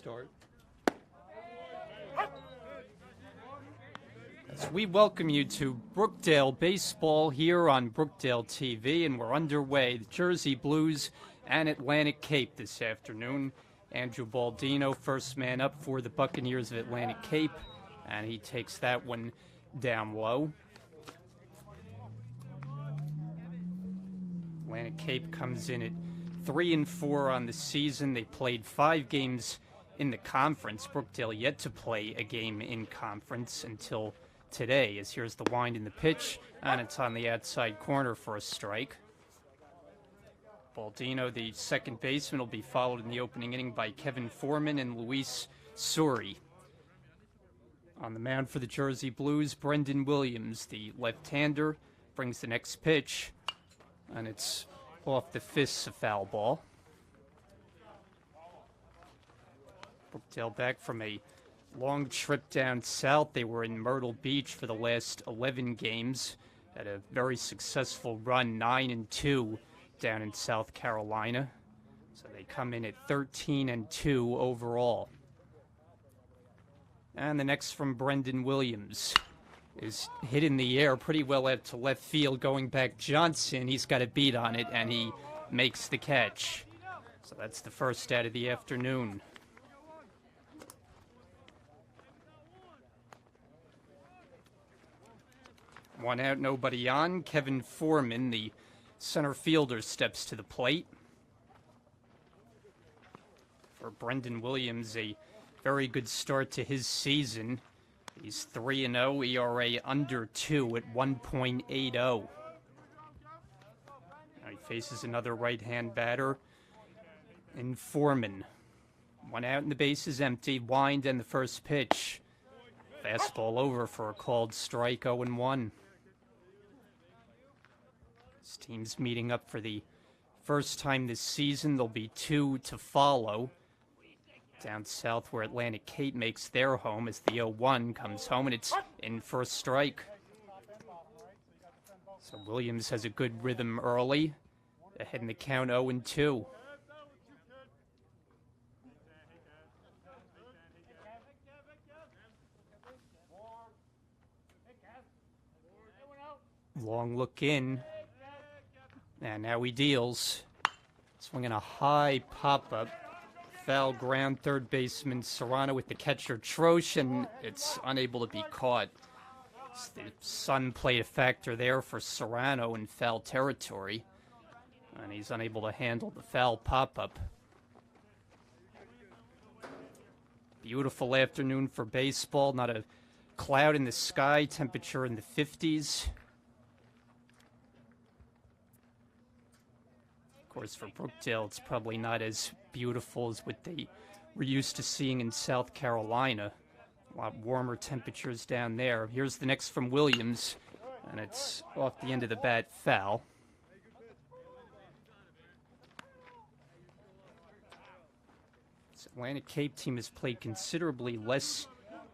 start. As we welcome you to Brookdale Baseball here on Brookdale TV, and we're underway. The Jersey Blues and Atlantic Cape this afternoon. Andrew Baldino, first man up for the Buccaneers of Atlantic Cape, and he takes that one down low. Atlantic Cape comes in at 3-4 on the season. They played 5 games in the conference. Brookdale yet to play a game in conference until today, as here's the wind in the pitch, and it's on the outside corner for a strike. Baldino, the second baseman, will be followed in the opening inning by Kevin Foreman and Luis Suri. On the mound for the Jersey Blues, Brendan Williams, the left-hander, brings the next pitch, and it's off the fists, a foul ball. Brookdale back from a long trip down south. They were in Myrtle Beach for the last 11 games. Had a very successful run, 9-2 down in South Carolina. So they come in at 13-2 overall. And the next from Brendan Williams is hit in the air pretty well out to left field. Going back Johnson, he's got a beat on it, and he makes the catch. So that's the first out of the afternoon. One out, nobody on. Kevin Foreman, the center fielder, steps to the plate. For Brendan Williams, a very good start to his season. He's 3-0, ERA under 2 at 1.80. Now he faces another right-hand batter in Foreman. One out and the base is empty. Wind and the first pitch. Fastball over for a called strike, 0-1. This team's meeting up for the first time this season. There'll be 2 to follow. Down south where Atlantic Cape makes their home as the 0-1 comes home, and it's in for a strike. So Williams has a good rhythm early. Ahead in the count, 0-2. Long look in. And now he deals. Swinging a high pop-up. Foul ground, third baseman Serrano with the catcher Troche, and it's unable to be caught. The sun played a factor there for Serrano in foul territory, and he's unable to handle the foul pop-up. Beautiful afternoon for baseball. Not a cloud in the sky, temperature in the 50s. Of course, for Brookdale, it's probably not as beautiful as what they were used to seeing in South Carolina. A lot warmer temperatures down there. Here's the next from Williams, and it's off the end of the bat, foul. This Atlantic Cape team has played considerably less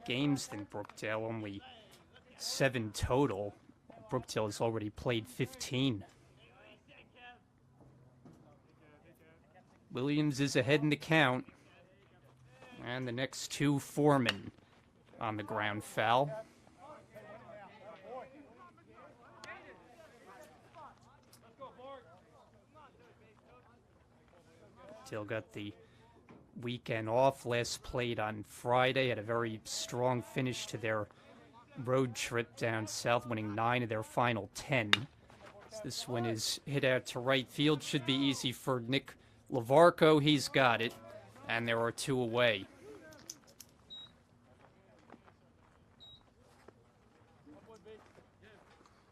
games than Brookdale, only 7 total. Brookdale has already played 15. Williams is ahead in the count. And the next 2, Foreman on the ground, foul. Still got the weekend off. Last played on Friday. Had a very strong finish to their road trip down south, winning 9 of their final 10. This one is hit out to right field. Should be easy for Nick Lavarco. He's got it, and there are 2 away.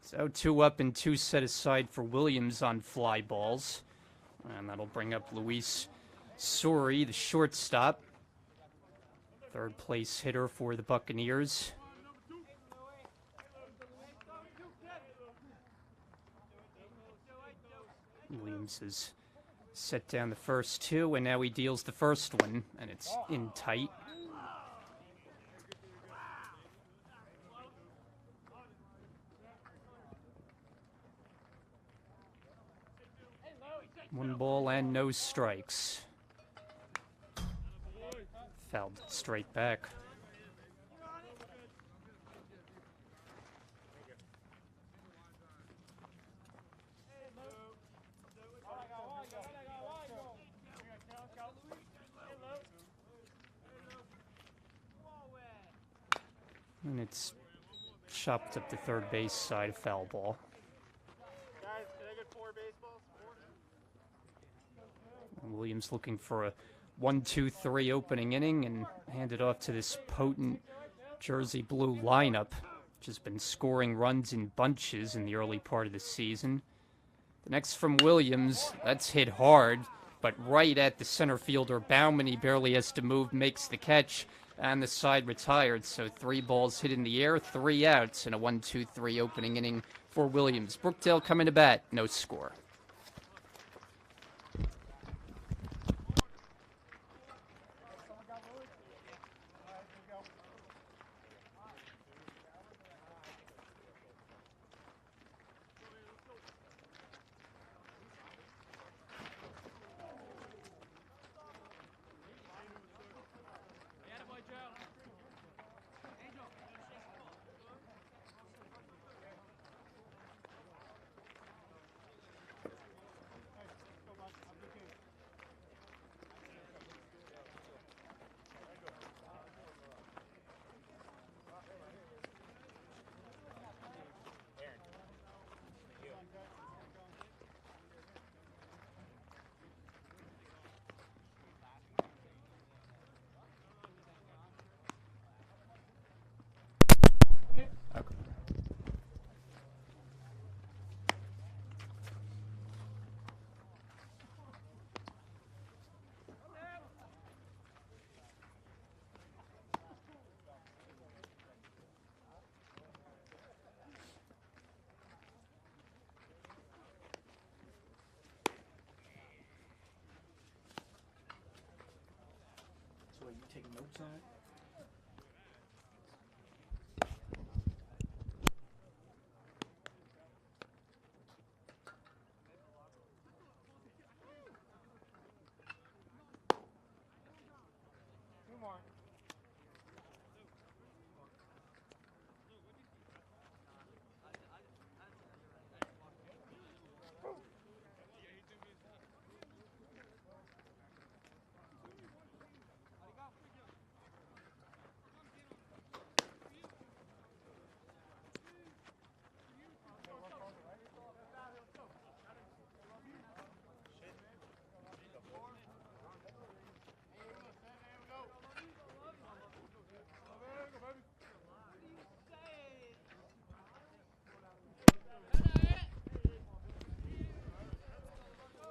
So 2 up and 2 set aside for Williams on fly balls, and that'll bring up Luis Suri, the shortstop, third place hitter for the Buccaneers. Williams is set down the first 2, and now he deals the first one, and it's in tight. One ball and no strikes. Fouled it straight back. And it's chopped up the third base side, foul ball. Guys, can I get 4 baseballs? 4? And Williams looking for a 1-2-3 opening inning and handed off to this potent Jersey blue lineup, which has been scoring runs in bunches in the early part of the season. The next from Williams, that's hit hard, but right at the center fielder Bauman. He barely has to move, makes the catch, and the side retired. So 3 balls hit in the air, 3 outs in a 1-2-3 opening inning for Williams. Brookdale coming to bat, no score. So are you taking notes on it?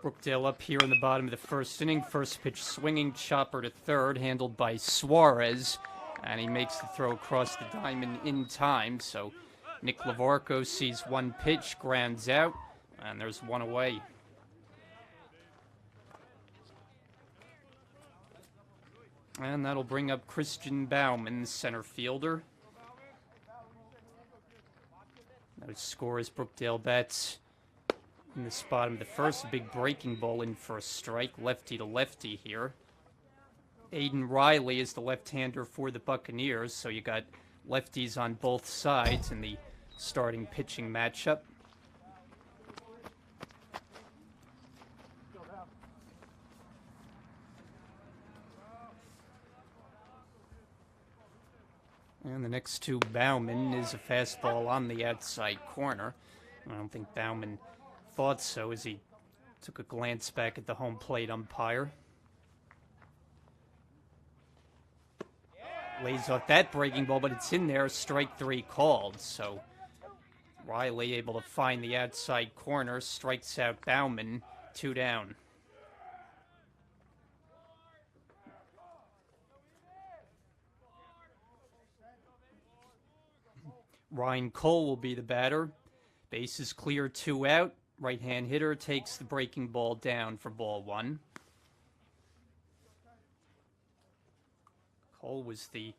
Brookdale up here in the bottom of the first inning. First pitch swinging, chopper to third, handled by Suarez. And he makes the throw across the diamond in time. So Nick Lavarco sees one pitch, grounds out, and there's one away. And that'll bring up Christian Bauman, center fielder. No score as Brookdale bats in the bottom of the first. Big breaking ball in for a strike, lefty to lefty here. Aiden Riley is the left-hander for the Buccaneers, so you got lefties on both sides in the starting pitching matchup. And the next to Bauman is a fastball on the outside corner. I don't think Bauman thought so as he took a glance back at the home plate umpire. Lays off that breaking ball, but it's in there. Strike 3 called. So Riley able to find the outside corner, strikes out Bauman, 2 down. Ryan Cole will be the batter. Base is clear, 2 out. Right-hand hitter takes the breaking ball down for ball 1. Cole was the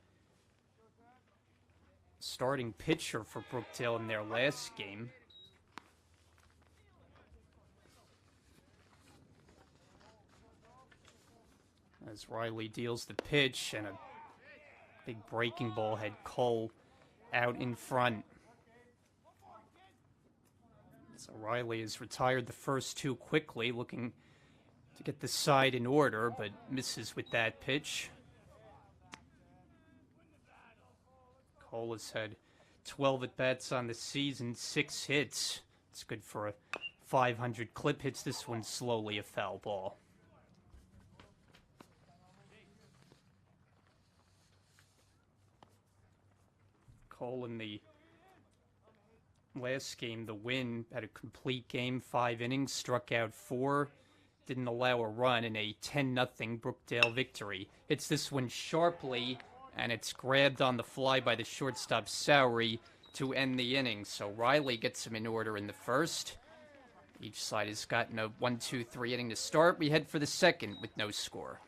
starting pitcher for Brookdale in their last game. As Riley deals the pitch, and a big breaking ball had Cole out in front. So Riley has retired the first two quickly, looking to get the side in order, but misses with that pitch. Cole has had 12 at-bats on the season, 6 hits. It's good for a 500 clip. Hits this one slowly, a foul ball. Cole in the last game, the win, had a complete game, 5 innings, struck out 4, didn't allow a run in a 10-0 Brookdale victory. Hits this one sharply, and it's grabbed on the fly by the shortstop Sowery to end the inning. So Riley gets him in order in the first. Each side has gotten a 1-2-3 inning to start. We head for the second with no score.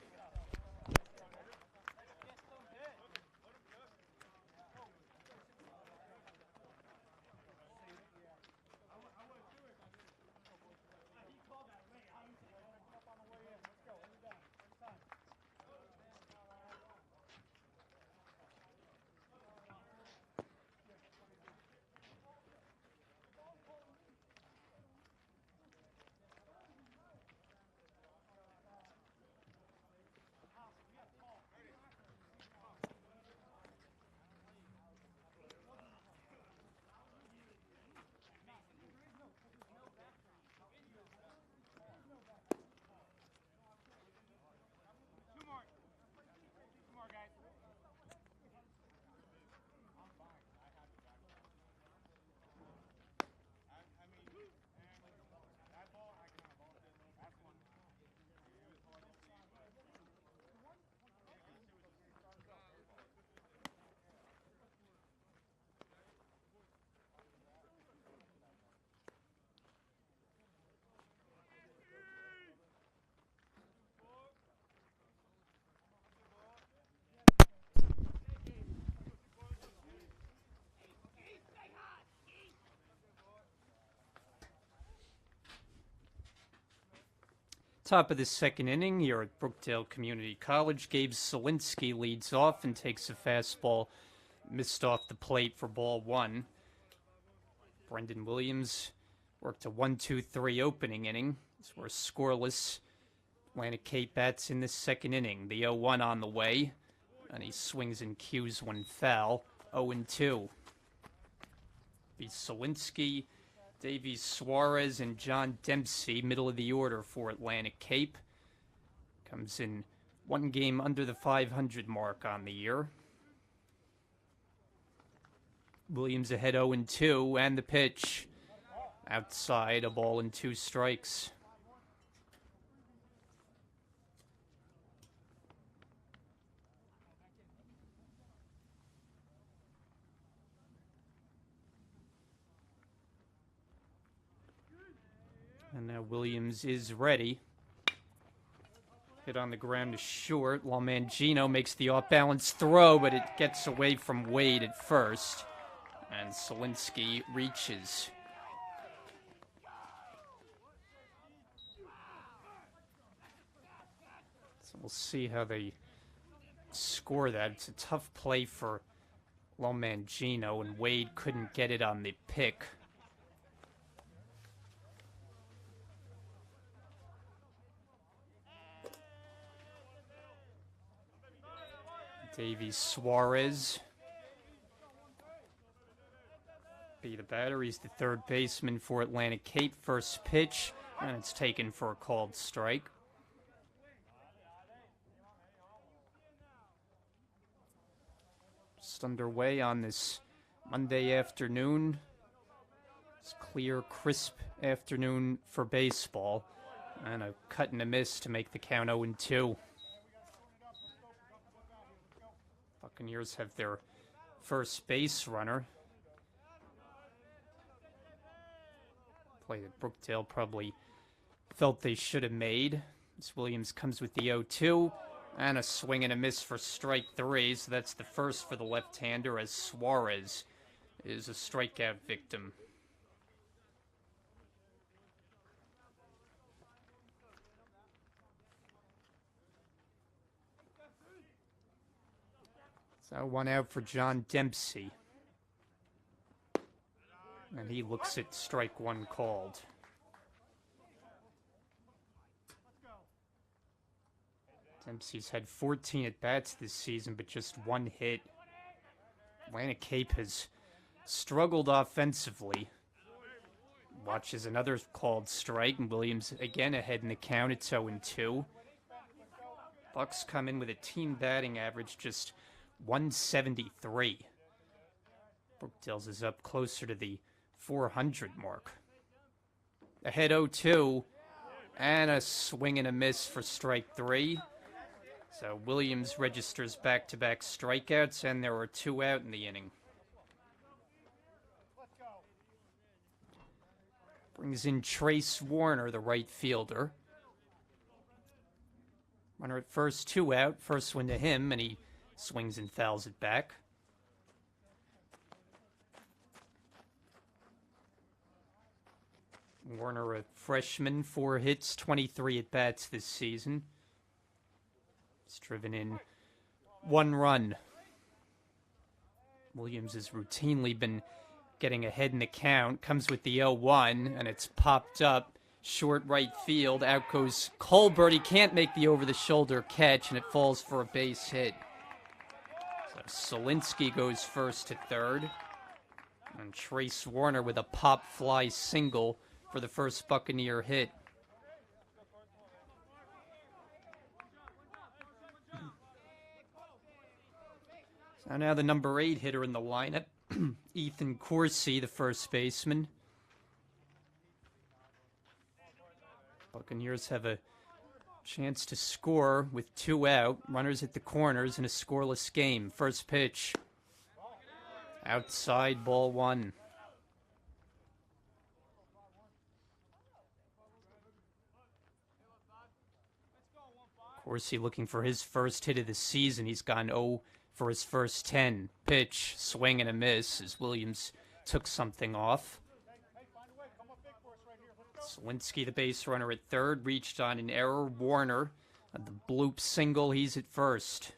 Top of the second inning here at Brookdale Community College. Gabe Solinsky leads off and takes a fastball missed off the plate for ball 1. Brendan Williams worked a 1-2-3 opening inning. We're scoreless. Atlantic Cape bats in the second inning. The 0-1 on the way, and he swings and cues one foul. 0-2. Be Solinsky, Davies Suarez, and John Dempsey, middle of the order for Atlantic Cape. Comes in one game under the 500 mark on the year. Williams ahead 0-2, and the pitch. Outside, a ball and 2 strikes. And now Williams is ready. Hit on the ground is short. Lomangino makes the off-balance throw, but it gets away from Wade at first. And Solinsky reaches. So we'll see how they score that. It's a tough play for Lomangino, and Wade couldn't get it on the pick. Davies Suarez be the batter. He's the third baseman for Atlantic Cape. First pitch, and it's taken for a called strike. Just underway on this Monday afternoon. It's clear, crisp afternoon for baseball. And a cut and a miss to make the count 0-2. Buccaneers have their first base runner. Play that Brookdale probably felt they should have made. As Williams comes with the 0-2, and a swing and a miss for strike 3. So that's the first for the left-hander, as Suarez is a strikeout victim. So 1 out for John Dempsey. And he looks at strike 1 called. Dempsey's had 14 at-bats this season, but just 1 hit. Atlantic Cape has struggled offensively. Watches another called strike, and Williams again ahead in the count. It's 0-2. Bucks come in with a team batting average just 173. Brookdale's is up closer to the 400 mark. Ahead 0-2, and a swing and a miss for strike 3. So Williams registers back-to-back strikeouts, and there are 2 out in the inning. Brings in Trace Warner, the right fielder. Runner at first, 2 out. First one to him, and he swings and fouls it back. Warner, a freshman, 4 hits, 23 at-bats this season. He's driven in 1 run. Williams has routinely been getting ahead in the count. Comes with the 0-1, and it's popped up. Short right field. Out goes Colbert. He can't make the over-the-shoulder catch, and it falls for a base hit. So Solinsky goes first to third. And Trace Warner with a pop fly single for the first Buccaneer hit. So now the number 8 hitter in the lineup, Ethan Coursey, the first baseman. Buccaneers have a chance to score with 2 out. Runners at the corners in a scoreless game. First pitch. Outside, ball 1. Coursey looking for his first hit of the season. He's gone 0 for his first 10. Pitch, swing and a miss as Williams took something off. Solinsky, the base runner at third, reached on an error. Warner, the bloop single, he's at first.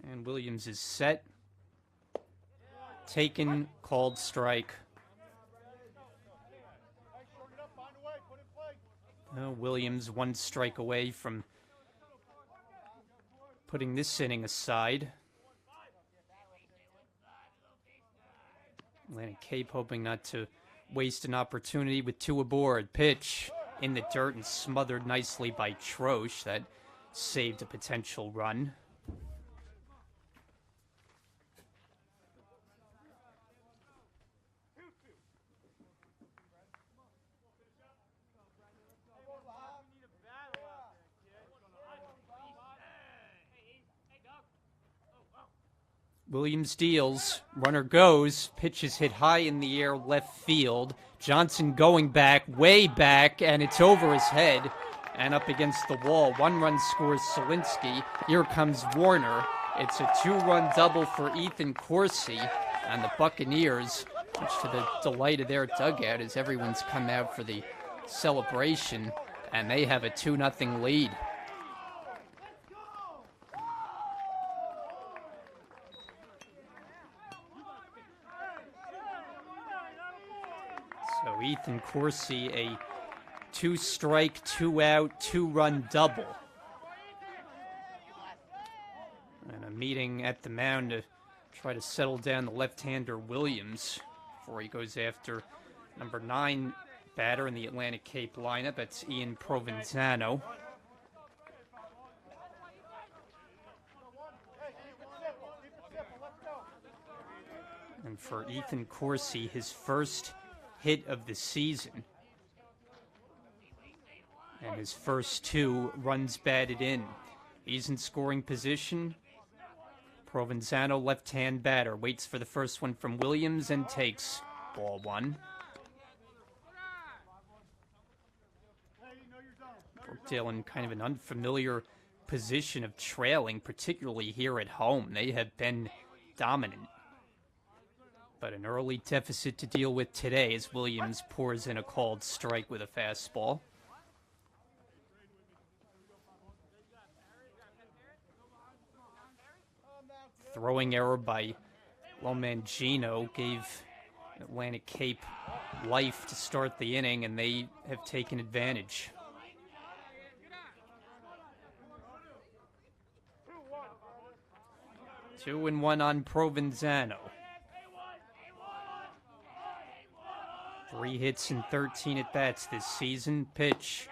And Williams is set. Taken, called strike. Williams 1 strike away from putting this inning aside. Atlantic Cape hoping not to waste an opportunity with 2 aboard. Pitch in the dirt and smothered nicely by Troche. That saved a potential run. Williams deals, runner goes, pitch is hit high in the air left field. Johnson going back, way back, and it's over his head and up against the wall. 1 run scores Solinsky. Here comes Warner. It's a 2-run double for Ethan Coursey, and the Buccaneers, much to the delight of their dugout as everyone's come out for the celebration, and they have a 2-0 lead. So Ethan Coursey, a 2-strike, 2-out, 2-run double. And a meeting at the mound to try to settle down the left-hander Williams before he goes after number 9 batter in the Atlantic Cape lineup. That's Ian Provenzano. And for Ethan Coursey, his first hit of the season. And his first 2 runs batted in. He's in scoring position. Provenzano, left-hand batter, waits for the first one from Williams and takes ball 1. Brookdale in kind of an unfamiliar position of trailing, particularly here at home. They have been dominant. But an early deficit to deal with today as Williams pours in a called strike with a fastball. Throwing error by Lomangino gave Atlantic Cape life to start the inning, and they have taken advantage. 2-1 on Provenzano. 3 hits and 13 at-bats this season. Pitch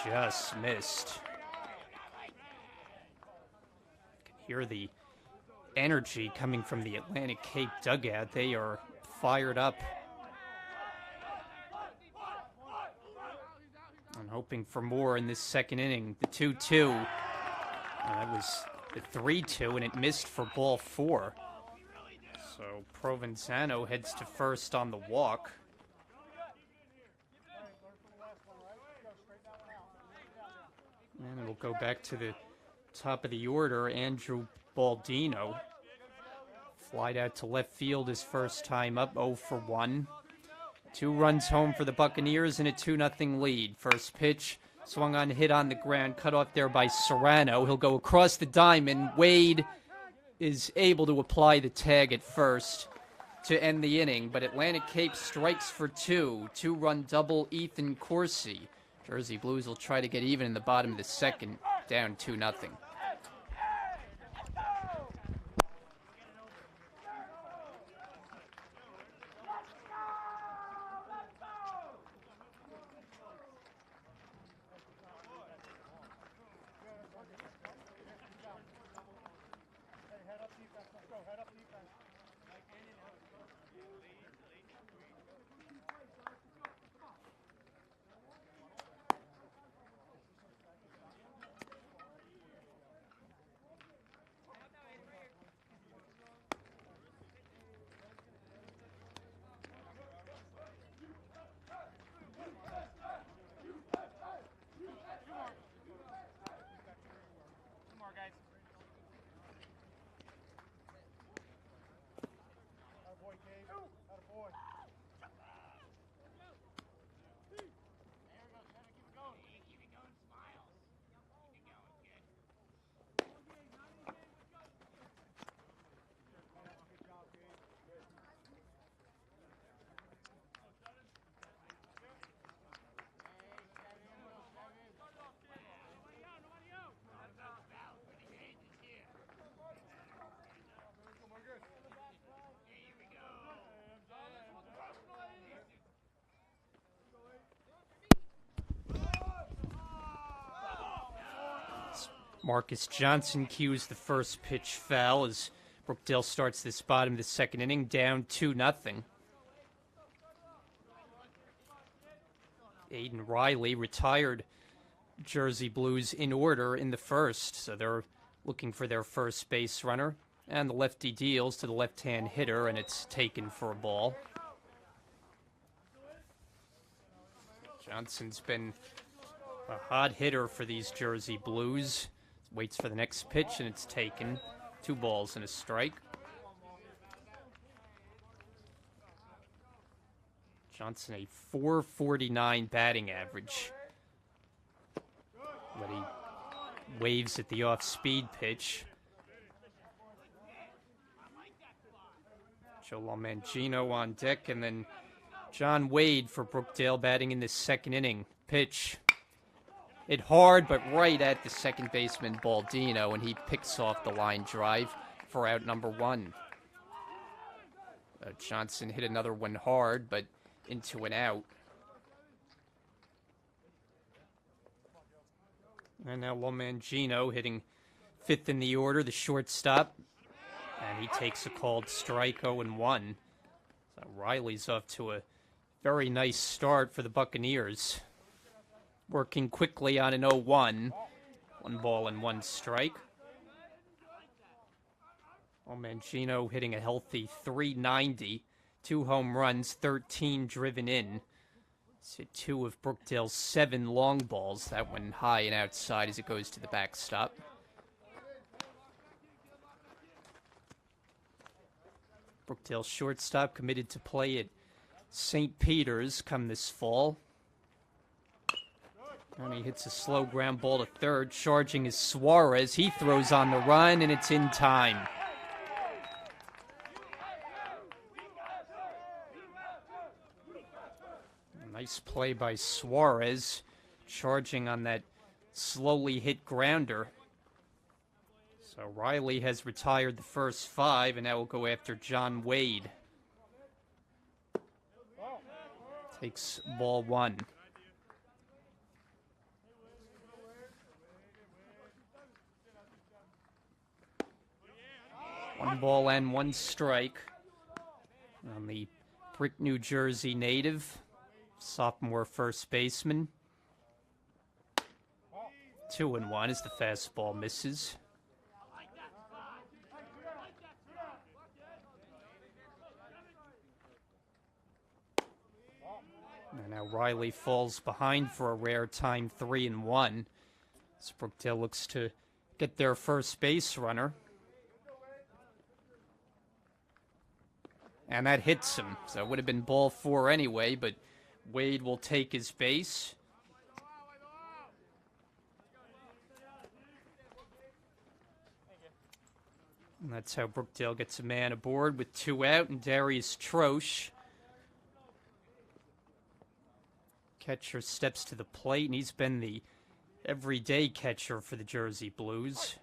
just missed. You can hear the energy coming from the Atlantic Cape dugout. They are fired up and hoping for more in this second inning. The 2-2. That was the 3-2, and it missed for ball 4. So Provenzano heads to first on the walk. And it'll go back to the top of the order. Andrew Baldino flied out to left field his first time up, 0 for 1. 2 runs home for the Buccaneers and a 2-0 lead. First pitch, swung on, hit on the ground, cut off there by Serrano. He'll go across the diamond. Wade is able to apply the tag at first to end the inning, but Atlantic Cape strikes for 2. 2-run double, Ethan Corsi. Jersey Blues will try to get even in the bottom of the second, down 2-0. Marcus Johnson cues the first pitch foul as Brookdale starts this bottom of the second inning, down 2-0. Aiden Riley retired Jersey Blues in order in the first, so they're looking for their first base runner. And the lefty deals to the left-hand hitter, and it's taken for a ball. Johnson's been a hot hitter for these Jersey Blues. Waits for the next pitch, and it's taken. 2 balls and a strike. Johnson, a .449 batting average. But he waves at the off-speed pitch. Joe Lomangino on deck, and then John Wade for Brookdale batting in the second inning. Pitch. Hit hard, but right at the second baseman, Baldino, and he picks off the line drive for out number 1. Johnson hit another one hard, but into an out. And now Lomangino hitting 5th in the order, the shortstop. And he takes a called strike, 0-1. So Riley's off to a very nice start for the Buccaneers. Working quickly on an 0-1. 1 ball and 1 strike. Lomangino hitting a healthy .390. 2 home runs, 13 driven in. It's hit 2 of Brookdale's 7 long balls. That one high and outside as it goes to the backstop. Brookdale shortstop committed to play at St. Peter's come this fall. And he hits a slow ground ball to third. Charging is Suarez. He throws on the run, and it's in time. Nice play by Suarez, charging on that slowly hit grounder. So Riley has retired the first 5, and now will go after John Wade. Takes ball 1. 1 ball and 1 strike on the Brick, New Jersey native, sophomore first baseman. 2-1 as the fastball misses. And now Riley falls behind for a rare time 3-1. As Brookdale looks to get their first base runner. And that hits him. So it would have been ball 4 anyway, but Wade will take his base. And that's how Brookdale gets a man aboard with 2 out, and Darius Troche. Catcher steps to the plate, and he's been the everyday catcher for the Jersey Blues.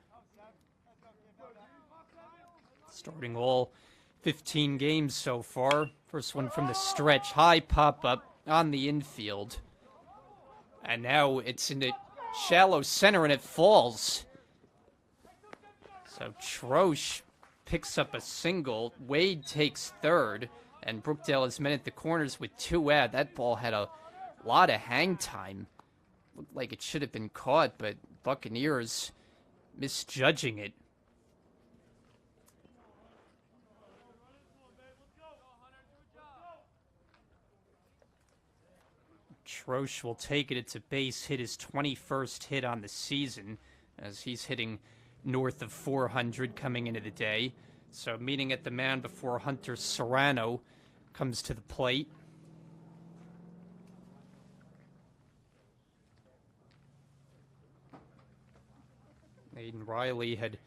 Starting all 15 games so far. First one from the stretch. High pop-up on the infield. And now it's in the shallow center, and it falls. So Troche picks up a single. Wade takes third, and Brookdale has men at the corners with 2 out. That ball had a lot of hang time. Looked like it should have been caught, but Buccaneers misjudging it. Troche will take it. It's a base hit, his 21st hit on the season, as he's hitting north of 400 coming into the day. So meeting at the mound before Hunter Serrano comes to the plate. Aiden Riley had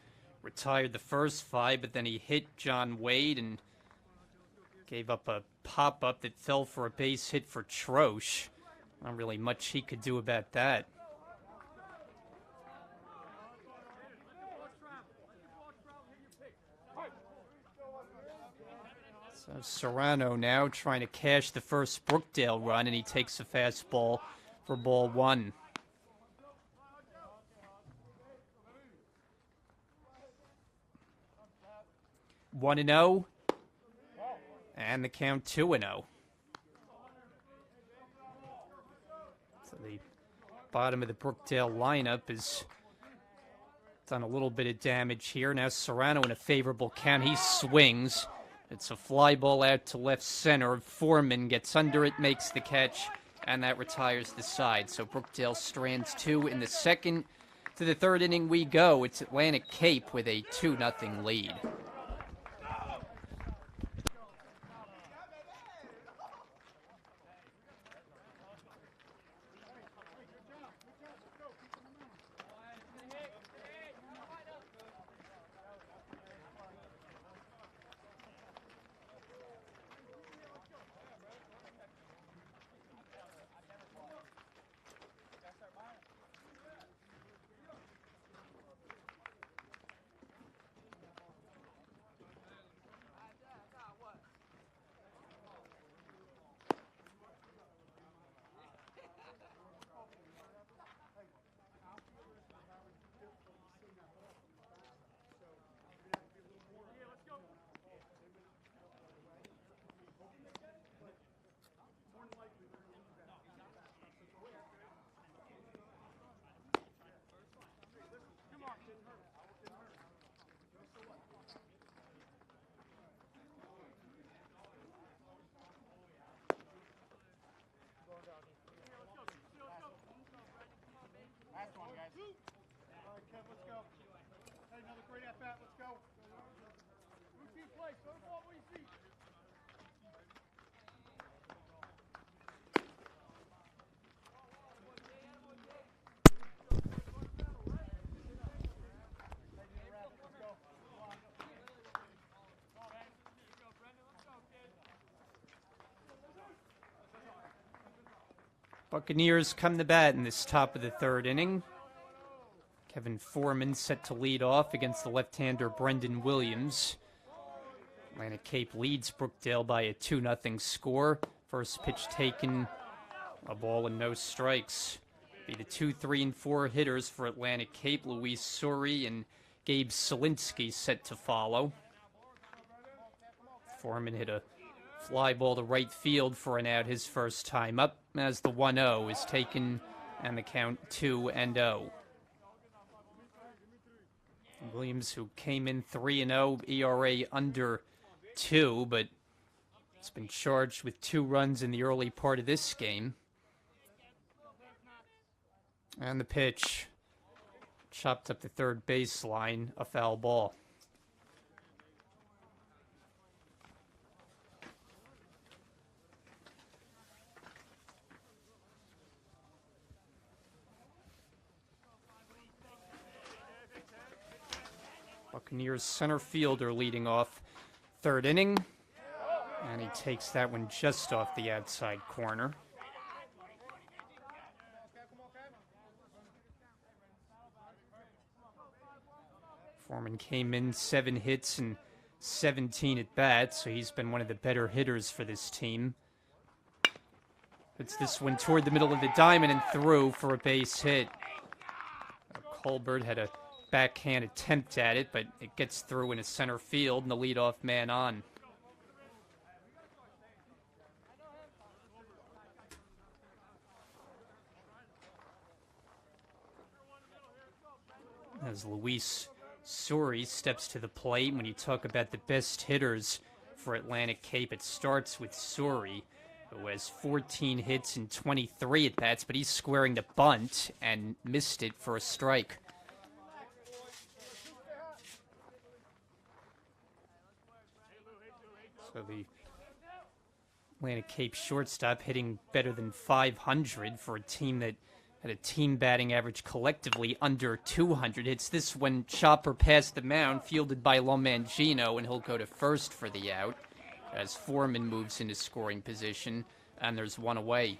retired the first 5, but then he hit John Wade and gave up a pop-up that fell for a base hit for Troche. Not really much he could do about that. So Serrano now trying to cash the first Brookdale run, and he takes a fastball for ball 1. One and 0, and the count 2-0. So the bottom of the Brookdale lineup has done a little bit of damage here. Now Serrano in a favorable count. He swings. It's a fly ball out to left center. Foreman gets under it, makes the catch, and that retires the side. So Brookdale strands 2 in the second. To the third inning we go. It's Atlantic Cape with a 2-0 lead. Buccaneers come to bat in this top of the third inning. Kevin Foreman set to lead off against the left-hander Brendan Williams. Atlantic Cape leads Brookdale by a 2-0 score. First pitch taken, a ball and no strikes. Be the 2, 3, and 4 hitters for Atlantic Cape. Luis Suri and Gabe Solinsky set to follow. Foreman hit a fly ball to right field for an out his first time up, as the 1-0 is taken and the count 2-0. Williams, who came in 3-0, ERA under 2, but has been charged with 2 runs in the early part of this game. And the pitch chopped up the third baseline, a foul ball. Buccaneers center fielder leading off third inning, and he takes that one just off the outside corner. Foreman came in 7 hits and 17 at bats, so he's been one of the better hitters for this team. Puts this one toward the middle of the diamond and through for a base hit. Colbert had a backhand attempt at it, but it gets through into center field and the leadoff man on. As Luis Suri steps to the plate, when you talk about the best hitters for Atlantic Cape, it starts with Suri, who has 14 hits and 23 at-bats, but he's squaring the bunt and missed it for a strike. So the Atlantic Cape shortstop hitting better than 500 for a team that had a team batting average collectively under 200 hits. This one, chopper past the mound, fielded by Lomangino, and he'll go to first for the out as Foreman moves into scoring position, and there's one away.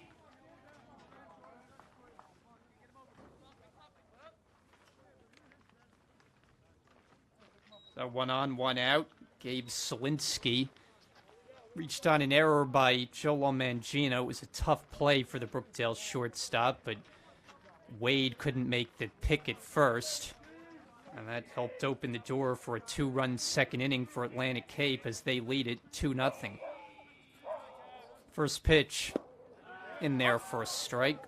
So 1 on, 1 out. Gabe Solinsky reached on an error by Joe Lomangino. It was a tough play for the Brookdale shortstop, but Wade couldn't make the pick at first, and that helped open the door for a 2-run second inning for Atlantic Cape as they lead it 2-0. First pitch in there for a strike.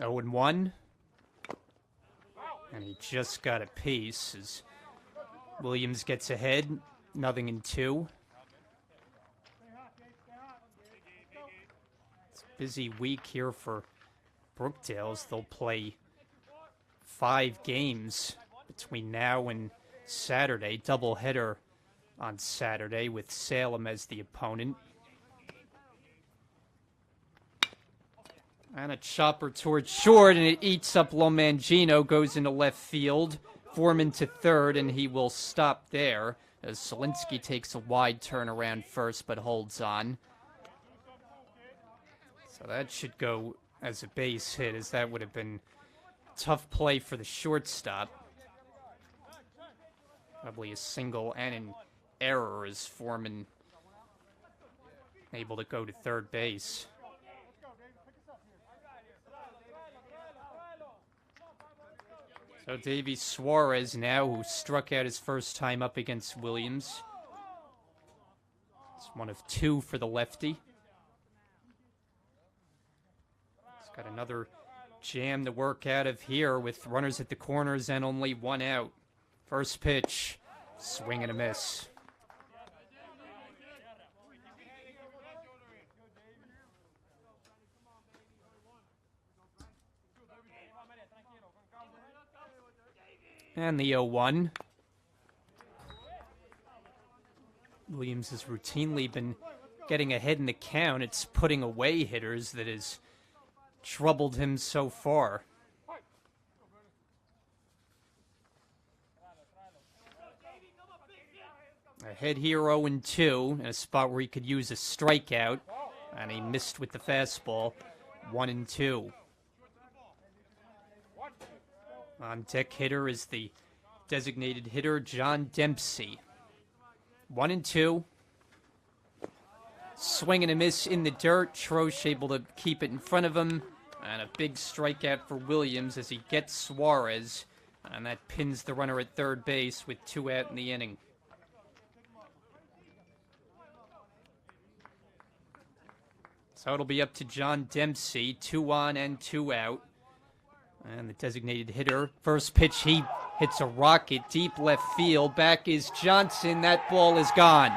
Oh, and 1. And he just got a piece as Williams gets ahead, 0-2. It's a busy week here for Brookdale as they'll play 5 games between now and Saturday. Doubleheader on Saturday with Salem as the opponent. And a chopper towards short, and it eats up Lomangino, goes into left field. Foreman to third, and he will stop there as Solinsky takes a wide turn around first, but holds on. So that should go as a base hit, as that would have been tough play for the shortstop. Probably a single and an error as Foreman able to go to third base. So Davy Suarez now, who struck out his first time up against Williams. It's 1 of 2 for the lefty. He's got another jam to work out of here with runners at the corners and only 1 out. First pitch, swing and a miss. And the 0-1. Williams has routinely been getting ahead in the count. It's putting away hitters that has troubled him so far. Ahead here 0-2 in a spot where he could use a strikeout, and he missed with the fastball. 1-2. On deck hitter is the designated hitter, John Dempsey. 1-2. Swing and a miss in the dirt. Troche able to keep it in front of him. And a big strikeout for Williams as he gets Suarez. And that pins the runner at third base with 2 out in the inning. So it'll be up to John Dempsey. 2 on and 2 out. And the designated hitter. First pitch, he hits a rocket deep left field. Back is Johnson. That ball is gone.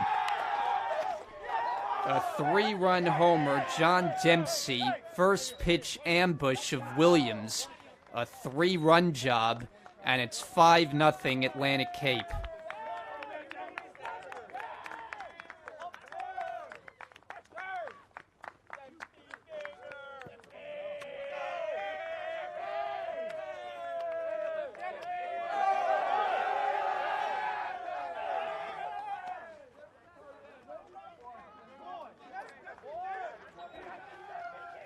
A 3-run homer, John Dempsey. First pitch ambush of Williams. A 3-run job. And it's 5-0 Atlantic Cape.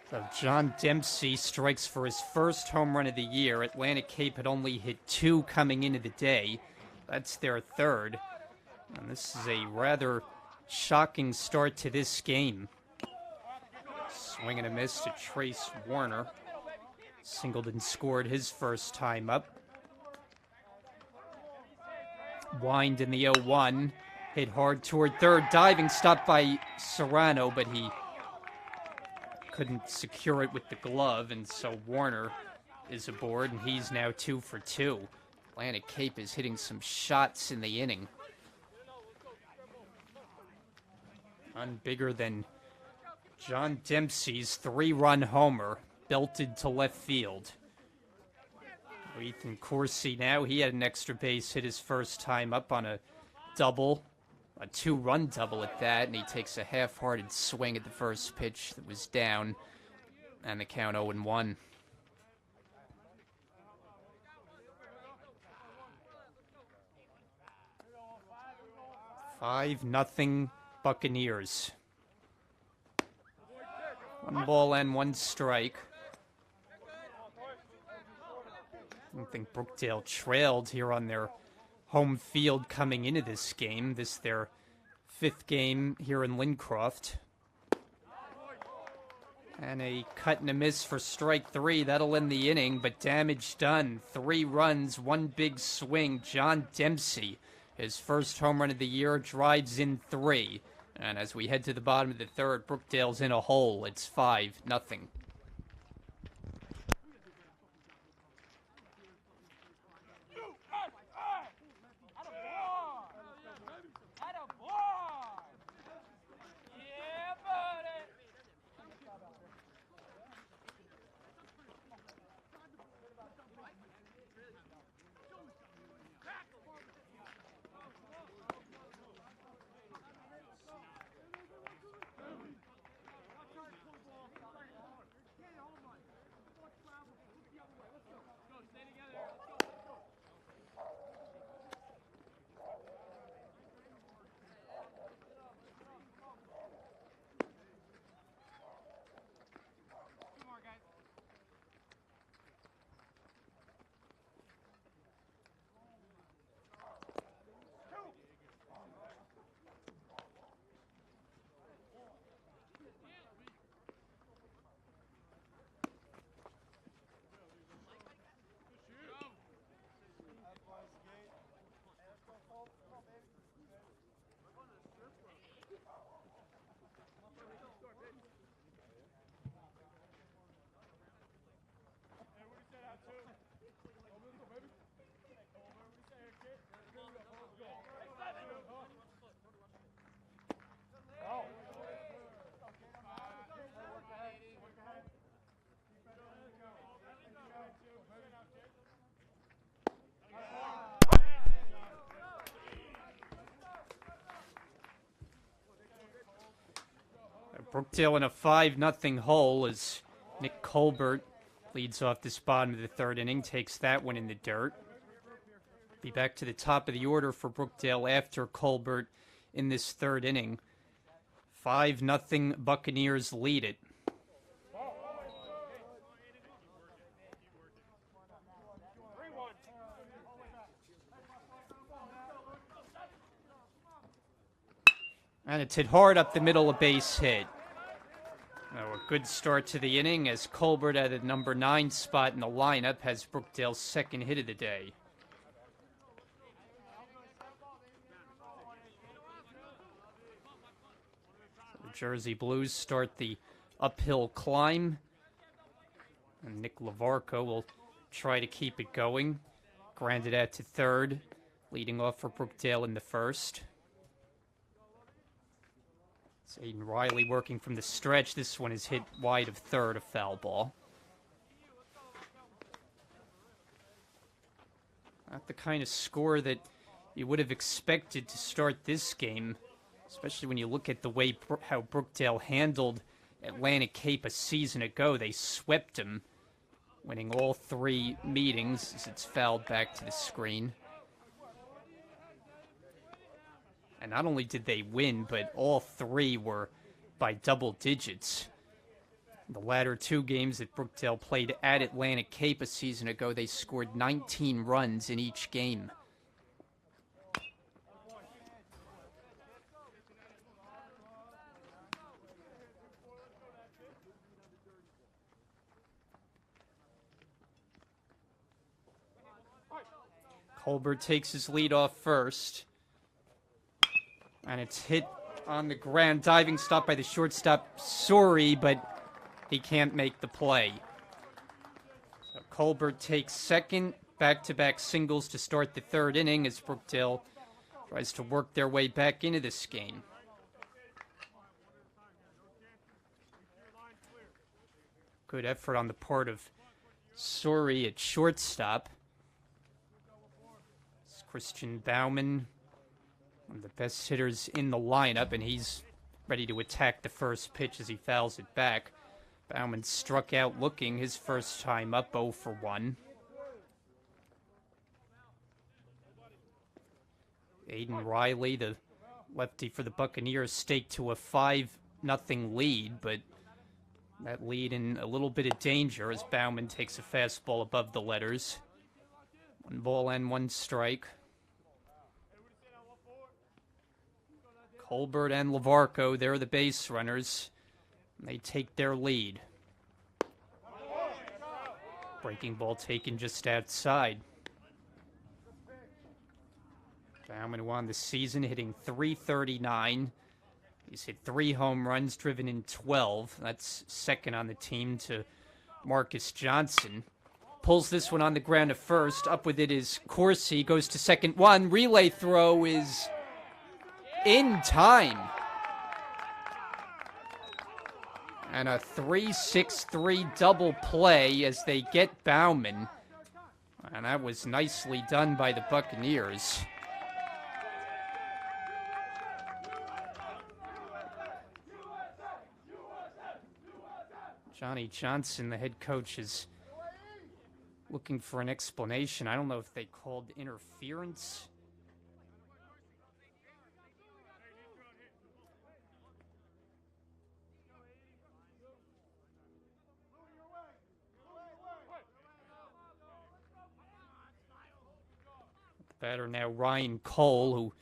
So John Dempsey strikes for his first home run of the year. Atlantic Cape had only hit 2 coming into the day. That's their third. And this is a rather shocking start to this game. Swing and a miss to Trace Warner. Singleton scored his first time up. Wind in the 0-1. Hit hard toward third. Diving stop by Serrano, but he couldn't secure it with the glove, and so Warner is aboard, and he's now 2 for 2. Atlantic Cape is hitting some shots in the inning. None bigger than John Dempsey's 3-run homer, belted to left field. Ethan Corsi now, he had an extra base hit his first time up on a double. A 2-run double at that, and he takes a half-hearted swing at the first pitch that was down, and the count 0-1. "5-0 Buccaneers." 1 ball and 1 strike. I don't think Brookdale trailed here on their home field coming into this game. This their 5th game here in Lincroft. And a cut and a miss for strike 3. That'll end the inning, but damage done. 3 runs, 1 big swing. John Dempsey, his first home run of the year, drives in 3. And as we head to the bottom of the third, Brookdale's in a hole. It's 5-0. Brookdale in a 5-0 hole as Nick Colbert leads off this bottom of the third inning, takes that one in the dirt. Be back to the top of the order for Brookdale after Colbert in this third inning. 5-0 Buccaneers lead it. And it's hit hard up the middle, a base hit. Oh, a good start to the inning as Colbert at a number 9 spot in the lineup has Brookdale's second hit of the day. The Jersey Blues start the uphill climb. And Nick Lavarco will try to keep it going. Grounded out to third, leading off for Brookdale in the first. It's Aiden Riley working from the stretch. This one is hit wide of third, a foul ball. Not the kind of score that you would have expected to start this game, especially when you look at the way how Brookdale handled Atlantic Cape a season ago. They swept them, winning all 3 meetings as it's fouled back to the screen. And not only did they win, but all 3 were by double digits. The latter 2 games that Brookdale played at Atlantic Cape a season ago, they scored 19 runs in each game. Colbert takes his lead off first. And it's hit on the ground. Diving stop by the shortstop, Sori, but he can't make the play. So Colbert takes second. Back-to-back singles to start the third inning as Brookdale tries to work their way back into this game. Good effort on the part of Sori at shortstop. It's Christian Bauman, one of the best hitters in the lineup, and he's ready to attack the first pitch as he fouls it back. Bauman struck out looking his first time up, 0 for 1. Aiden Riley, the lefty for the Buccaneers, staked to a 5-0 lead, but that lead in a little bit of danger as Bauman takes a fastball above the letters. 1 ball and 1 strike. Colbert and Lavarco, they're the base runners. They take their lead. Breaking ball taken just outside. Bauman won the season, hitting .339. He's hit 3 home runs, driven in 12. That's second on the team to Marcus Johnson. Pulls this one on the ground to first. Up with it is Corsi, goes to second. One relay throw is in time. And a 3-6-3 double play as they get Bauman. And that was nicely done by the Buccaneers. Johnny Johnson, the head coach, is looking for an explanation. I don't know if they called interference. Batter now Ryan Cole, who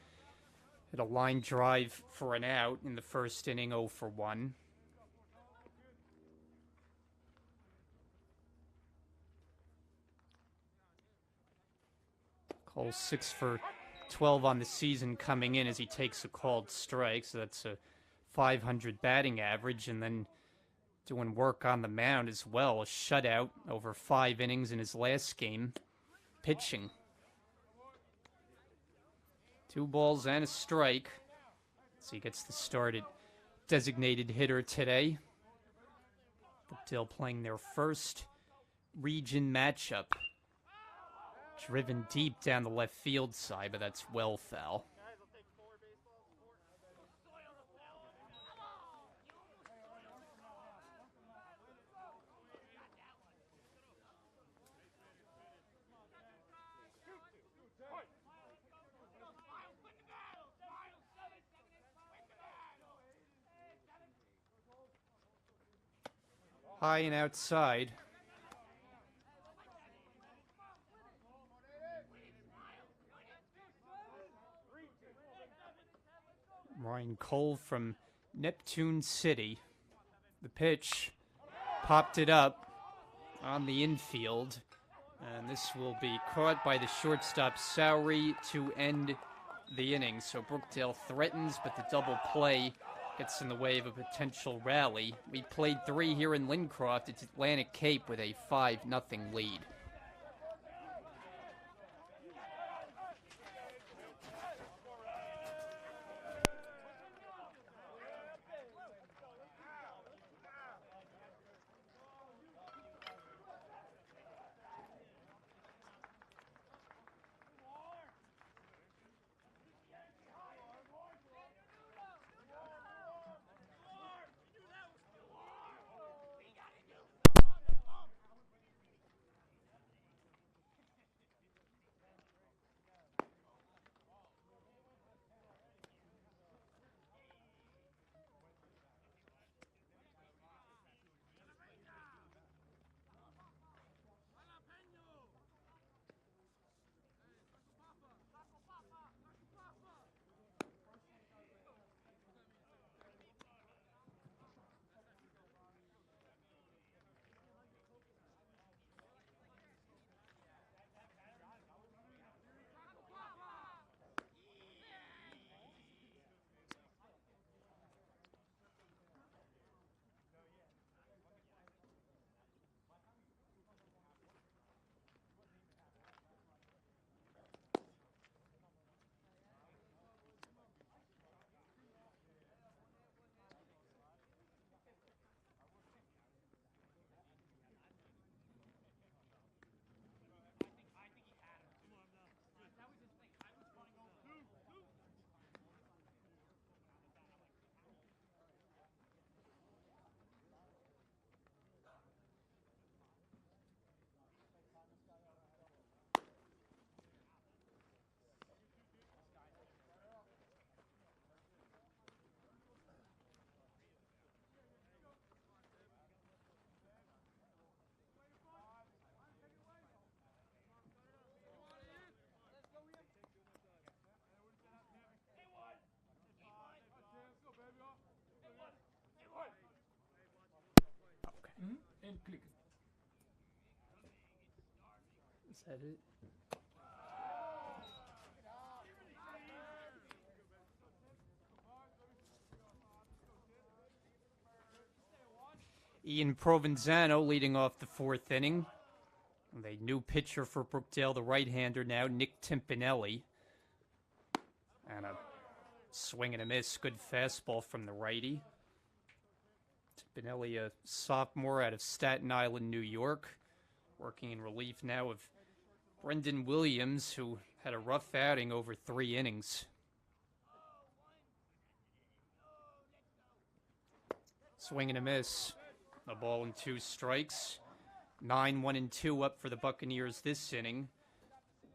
hit a line drive for an out in the first inning, 0 for 1. Cole 6 for 12 on the season coming in as he takes a called strike, so that's a .500 batting average, and then doing work on the mound as well. A shutout over 5 innings in his last game, pitching. 2 balls and a strike. So he gets the start at designated hitter today. Brookdale playing their first region matchup. Driven deep down the left field side, but that's well foul. High and outside. Ryan Cole from Neptune City. The pitch popped it up on the infield. And this will be caught by the shortstop, Sowry, to end the inning. So Brookdale threatens, but the double play gets in the way of a potential rally. We played 3 here in Lincroft. It's Atlantic Cape with a 5-0 lead. And click. Is that it? Ian Provenzano leading off the 4th inning. The new pitcher for Brookdale, the right-hander now, Nick Timpanelli. And a swing and a miss. Good fastball from the righty. Timpanelli, a sophomore out of Staten Island, New York. Working in relief now of Brendan Williams, who had a rough outing over 3 innings. Swing and a miss. A ball and 2 strikes. 9-1-2 up for the Buccaneers this inning.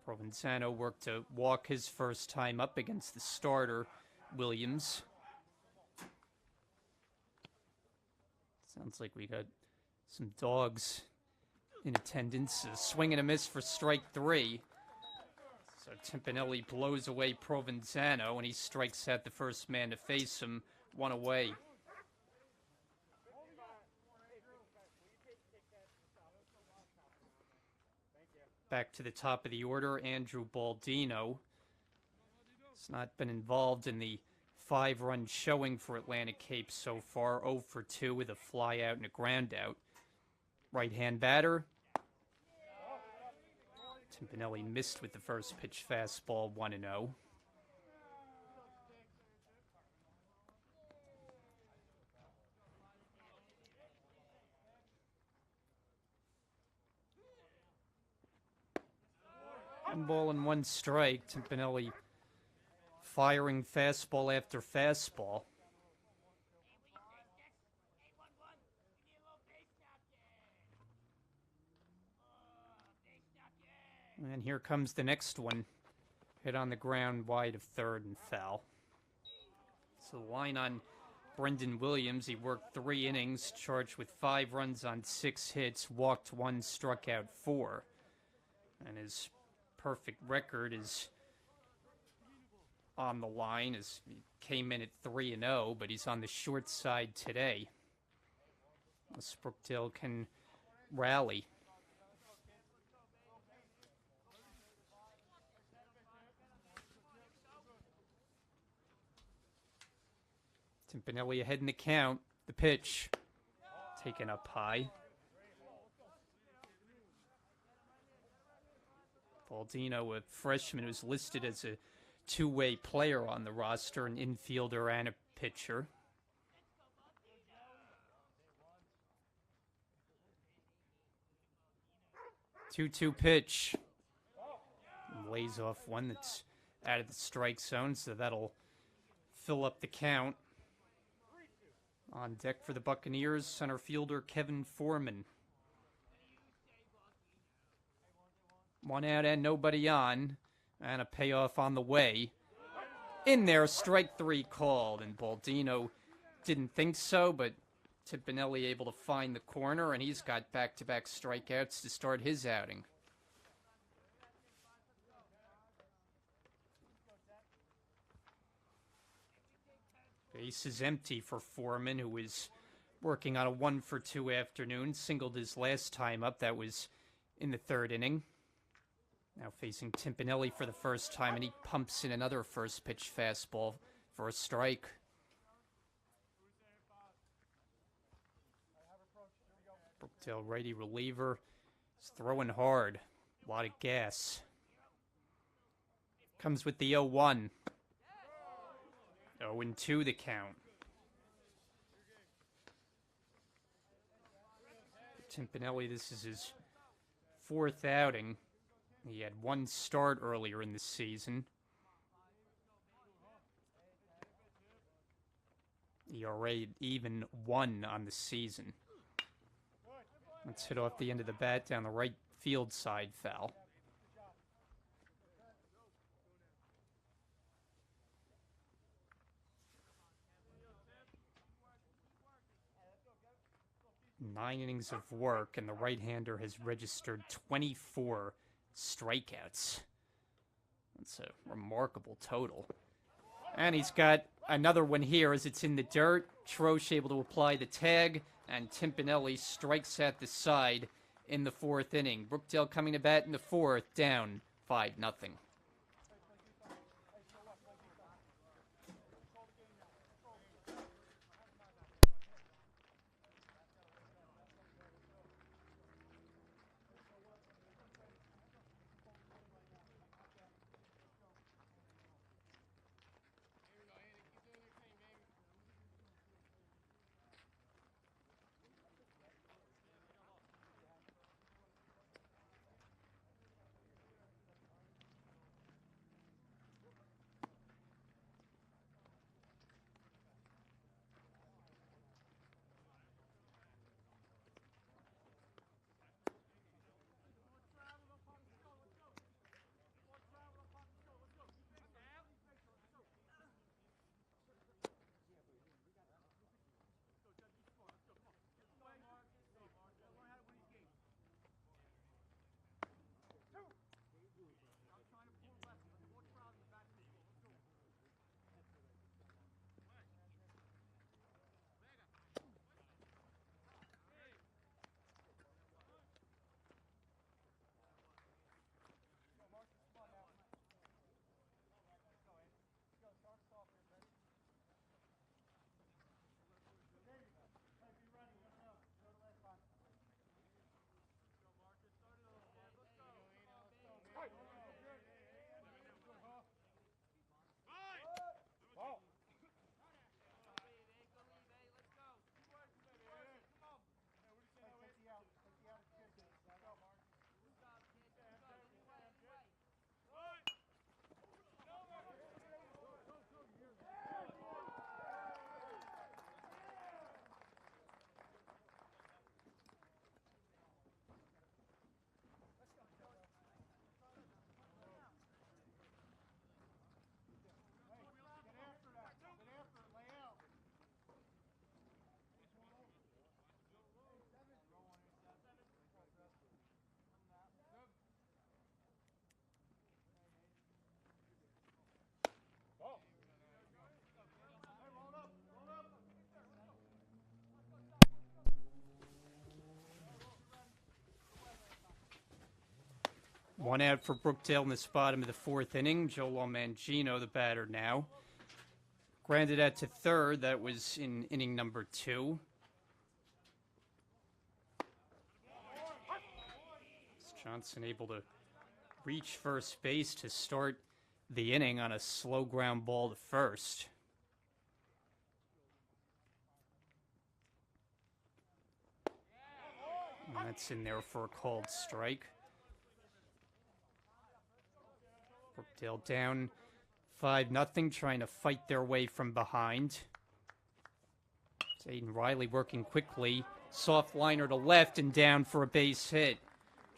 Provenzano worked to walk his first time up against the starter, Williams. Sounds like we got some dogs in attendance. A swing and a miss for strike 3. So Timpanelli blows away Provenzano, and he strikes out the first man to face him. 1 away. Back to the top of the order, Andrew Baldino. He's not been involved in the 5-run showing for Atlantic Cape so far. 0 for 2 with a fly out and a ground out. Right-hand batter. Timpanelli missed with the first pitch fastball, 1-0. One ball and 1 strike. Timpanelli firing fastball after fastball. And here comes the next one. Hit on the ground wide of third and foul. So the line on Brendan Williams. He worked 3 innings, charged with 5 runs on 6 hits, walked 1, struck out 4. And his perfect record is on the line as he came in at 3-0, but he's on the short side today. Unless Brookdale can rally. Timpanelli ahead in the count. The pitch taken up high. Baldino, a freshman who's listed as a two-way player on the roster, an infielder and a pitcher. Two-two pitch. Lays off one that's out of the strike zone, so that'll fill up the count. On deck for the Buccaneers, center fielder Kevin Foreman. 1 out and nobody on, and a payoff on the way. In there, strike 3 called, and Baldino didn't think so, but Timpanelli able to find the corner, and he's got back-to-back strikeouts to start his outing. Base is empty for Foreman, who is working on a 1-for-2 afternoon. Singled his last time up. That was in the 3rd inning. Now facing Timpanelli for the first time, and he pumps in another first pitch fastball for a strike. Brookdale righty reliever is throwing hard. A lot of gas. Comes with the 0-1. 0-2 the count. Timpanelli, this is his 4th outing. He had 1 start earlier in the season. ERA even 1 on the season. Let's hit off the end of the bat down the right field side, foul. Nine innings of work, and the right-hander has registered 24 strikeouts. That's a remarkable total. And he's got another one here as it's in the dirt. Troche able to apply the tag, and Timpanelli strikes at the side in the 4th inning. Brookdale coming to bat in the 4th, down 5-0. One out for Brookdale in this bottom of the fourth inning. Joe Lomangino, the batter now. Grounded out to third. That was in inning number 2. Johnson able to reach first base to start the inning on a slow ground ball to first. And that's in there for a called strike. Brookdale down 5-0, trying to fight their way from behind. It's Aiden Riley working quickly. Soft liner to left and down for a base hit.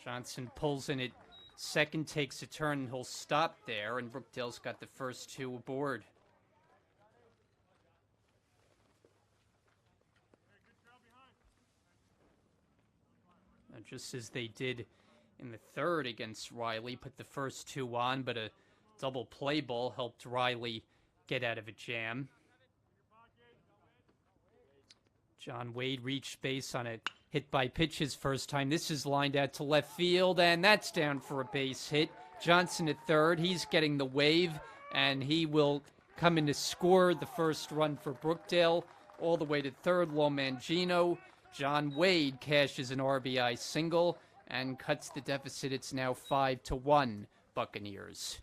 Johnson pulls in at second, takes a turn, and he'll stop there, and Brookdale's got the first 2 aboard. And just as they did in the third against Riley, put the first 2 on, but a double play ball helped Riley get out of a jam. John Wade reached base on a hit by pitch his first time. This is lined out to left field, and that's down for a base hit. Johnson at third. He's getting the wave, and he will come in to score the first run for Brookdale. All the way to third, Lomangino. John Wade cashes an RBI single and cuts the deficit. It's now 5-1 Buccaneers.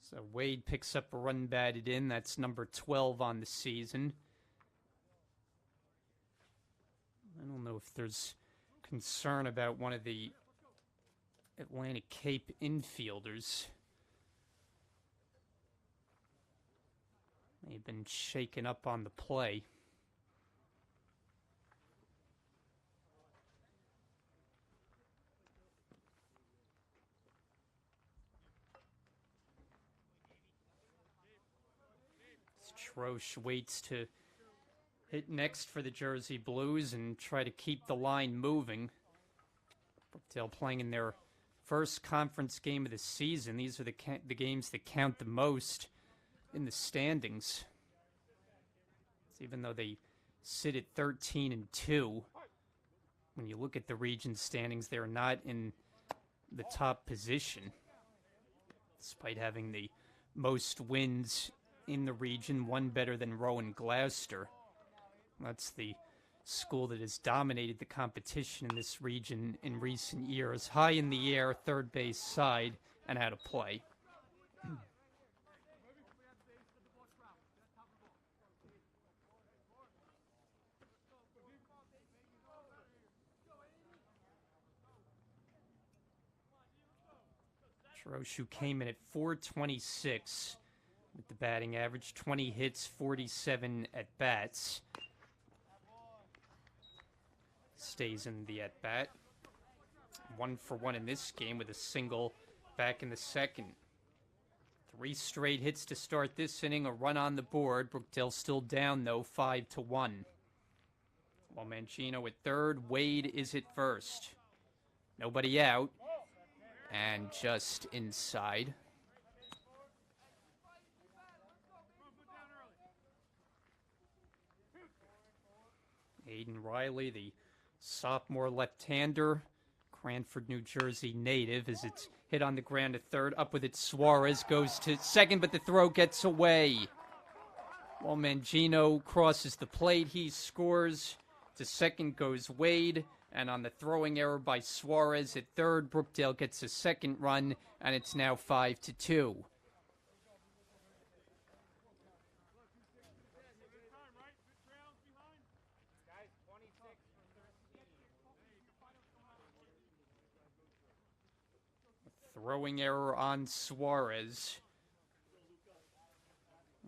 So Wade picks up a run batted in. That's number 12 on the season. I don't know if there's concern about one of the Atlantic Cape infielders. They've been shaken up on the play. Troche waits to hit next for the Jersey Blues and try to keep the line moving. Brookdale playing in their first conference game of the season. These are the games that count the most in the standings. Even though they sit at 13-2, when you look at the region standings, they're not in the top position, despite having the most wins in the region, one better than Rowan Gloucester. That's the school that has dominated the competition in this region in recent years. High in the air, third base side, and out of play. Troche, who came in at .426 with the batting average, 20 hits, 47 at-bats. Stays in the at-bat. 1 for 1 in this game with a single back in the second. 3 straight hits to start this inning, a run on the board. Brookdale still down, though, 5-1. Lomangino at third. Wade is at first. Nobody out. And just inside. Aiden Riley, the sophomore left-hander, Cranford, New Jersey native, as it's hit on the ground at third. Up with it, Suarez goes to second, but the throw gets away. Lomangino crosses the plate. He scores. To second goes Wade. And on the throwing error by Suarez at third, Brookdale gets a second run, and it's now 5-2. Throwing error on Suarez.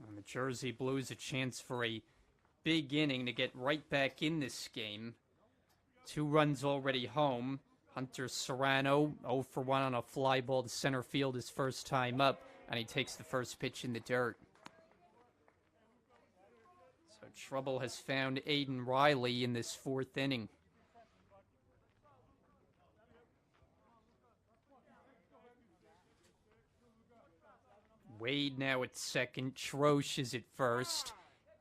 And the Jersey Blues a chance for a big inning to get right back in this game. 2 runs already home. Hunter Serrano 0 for 1 on a fly ball to center field his first time up, and he takes the first pitch in the dirt. So trouble has found Aiden Riley in this 4th inning. Wade now at second. Troche is at first.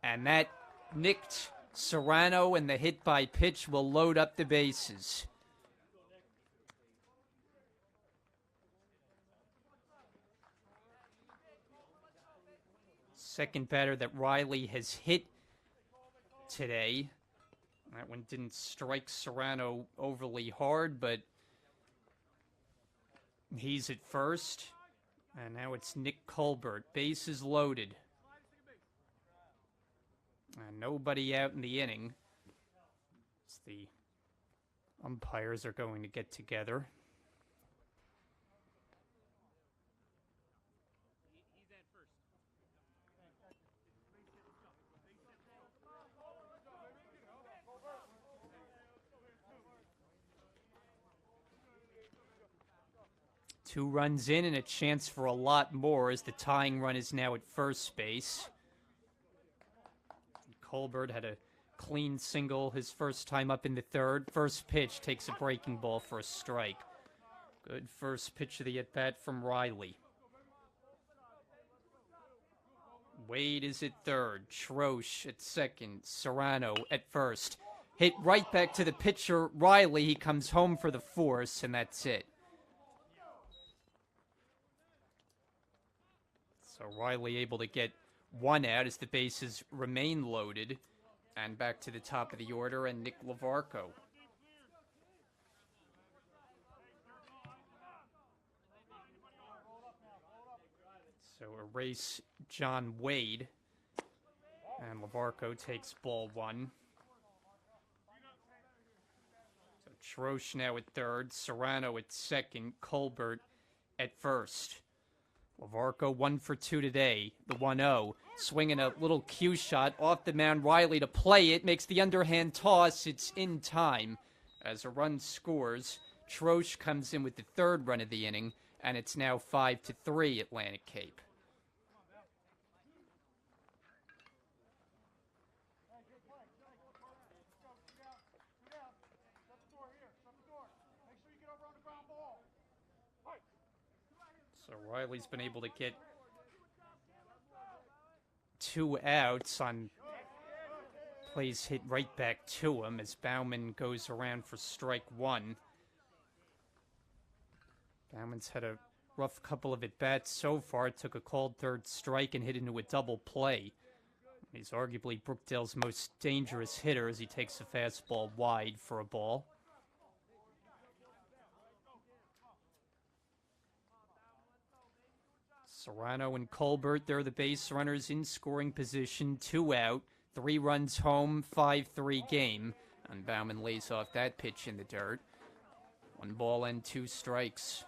And that nicked Serrano, and the hit by pitch will load up the bases. Second batter that Riley has hit today. That one didn't strike Serrano overly hard, but he's at first. And now it's Nick Colbert. Bases loaded. And nobody out in the inning. As the umpires are going to get together. Two runs in and a chance for a lot more as the tying run is now at first base. Colbert had a clean single his first time up in the third. First pitch takes a breaking ball for a strike. Good first pitch of the at-bat from Riley. Wade is at third. Troche at second. Serrano at first. Hit right back to the pitcher, Riley. He comes home for the force, and that's it. So Riley able to get one out as the bases remain loaded. And back to the top of the order, and Nick Lavarco. So erase John Wade. And Lavarco takes ball one. So Troche now at third, Serrano at second, Colbert at first. Lavarco 1 for 2 today. The 1-0. Swinging a little cue shot off the mound. Riley to play it. Makes the underhand toss. It's in time. As a run scores, Troche comes in with the third run of the inning. And it's now 5-3 Atlantic Cape. So Riley's been able to get 2 outs on plays hit right back to him as Bauman goes around for strike one. Bauman's had a rough couple of at-bats so far. Took a called third strike and hit into a double play. He's arguably Brookdale's most dangerous hitter as he takes a fastball wide for a ball. Serrano and Colbert, they're the base runners in scoring position. 2 out, 3 runs home, 5-3 game. And Bauman lays off that pitch in the dirt. 1 ball and 2 strikes.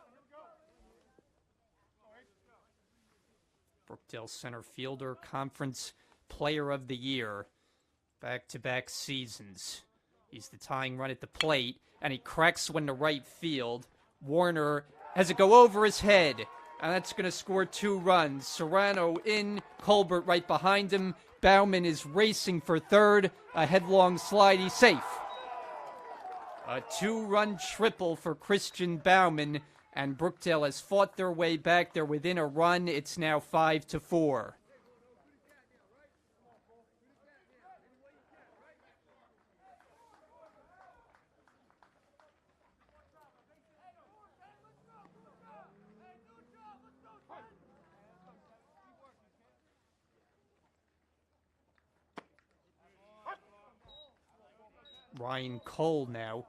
Brookdale center fielder, conference player of the year. Back-to-back seasons. He's the tying run at the plate, and he cracks one to right field. Warner has it go over his head. And that's going to score 2 runs. Serrano in, Colbert right behind him. Bauman is racing for third. A headlong slide, he's safe. A 2-run triple for Christian Bauman. And Brookdale has fought their way back. They're within a run. It's now 5-4. Ryan Cole now.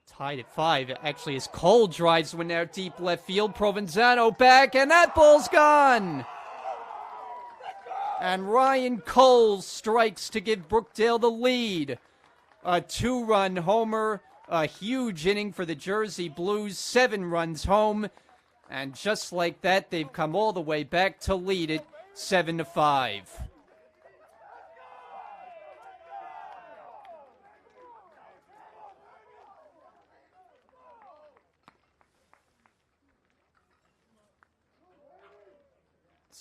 Tied at 5. Actually, as Cole drives one out deep left field. Provenzano back, and that ball's gone. And Ryan Cole strikes to give Brookdale the lead. A 2-run homer. A huge inning for the Jersey Blues. 7 runs home. And just like that, they've come all the way back to lead it 7-5.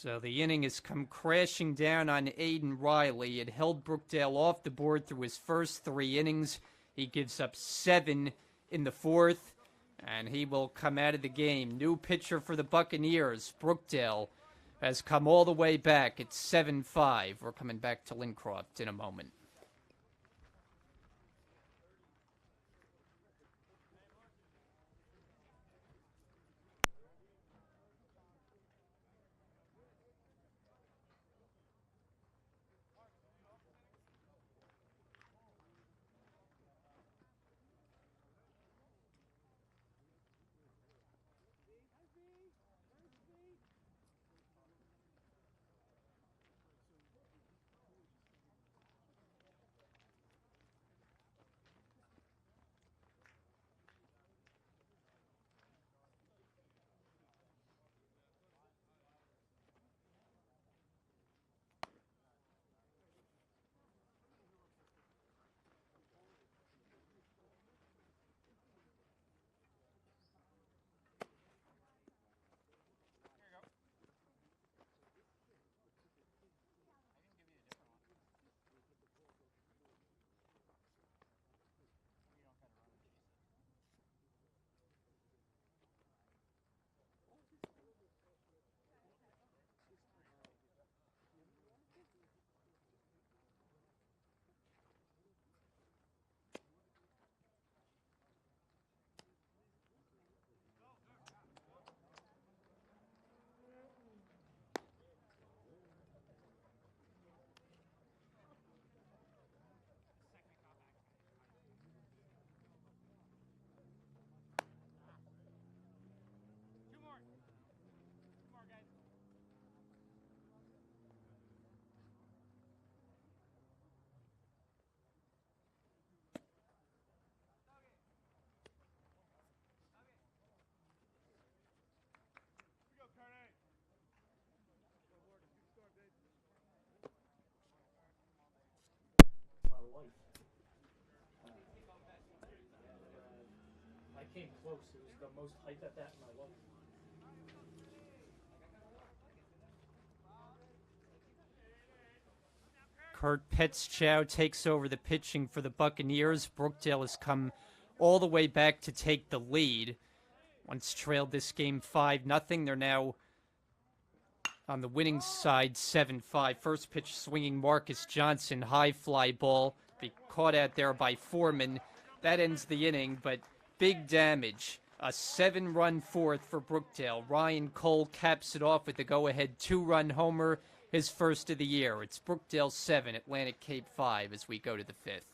So the inning has come crashing down on Aiden Riley. It held Brookdale off the board through his first 3 innings. He gives up 7 in the fourth, and he will come out of the game. New pitcher for the Buccaneers, Brookdale, has come all the way back. It's 7-5. We're coming back to Lincroft in a moment. My life. I came close. It was the most hype at that in my life. Kurt Petzchow takes over the pitching for the Buccaneers. Brookdale has come all the way back to take the lead. Once trailed this game 5-0. They're now on the winning side 7-5. First pitch swinging Marcus Johnson. High fly ball. Be caught out there by Foreman. That ends the inning, but big damage. A 7-run fourth for Brookdale. Ryan Cole caps it off with the go-ahead 2-run homer, his first of the year. It's Brookdale 7, Atlantic Cape 5 as we go to the fifth.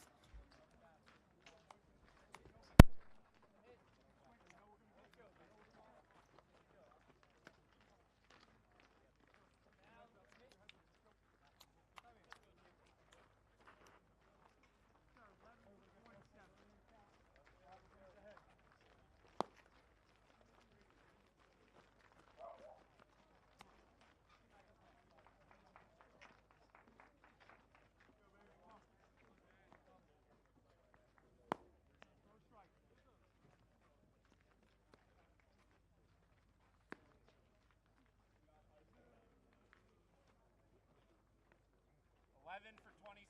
For 27.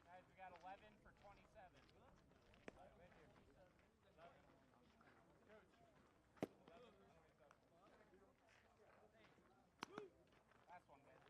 Guys, we got 11 for 27. Last one, guys.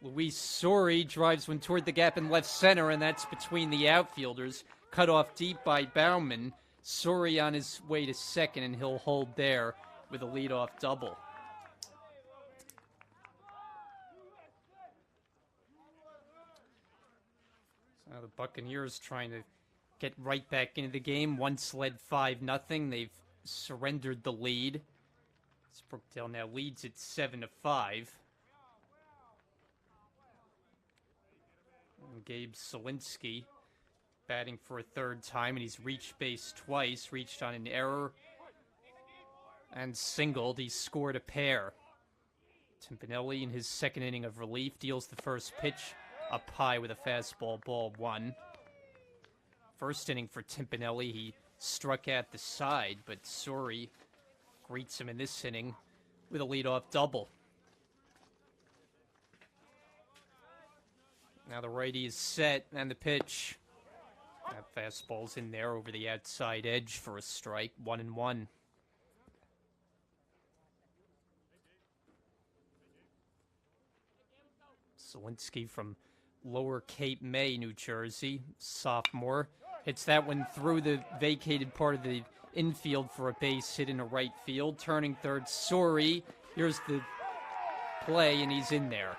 Luis Sori drives one toward the gap in left center, and that's between the outfielders. Cut off deep by Bauman. Sori on his way to second, and he'll hold there with a leadoff double. So now the Buccaneers trying to get right back into the game. Once led 5-0. They've surrendered the lead. Brookdale now leads at 7-5. And Gabe Solinsky batting for a third time, and he's reached base twice, reached on an error and singled. He scored a pair. Timpanelli in his second inning of relief deals the first pitch up high with a fastball, ball one. First inning for Timpanelli, he struck at the side, but Suri greets him in this inning with a leadoff double. Now the righty is set, and the pitch. That fastball's in there over the outside edge for a strike, 1-1. Solinsky from Lower Cape May, New Jersey, sophomore, hits that one through the vacated part of the infield for a base hit into right field. Turning third, Suri. Here's the play, and he's in there.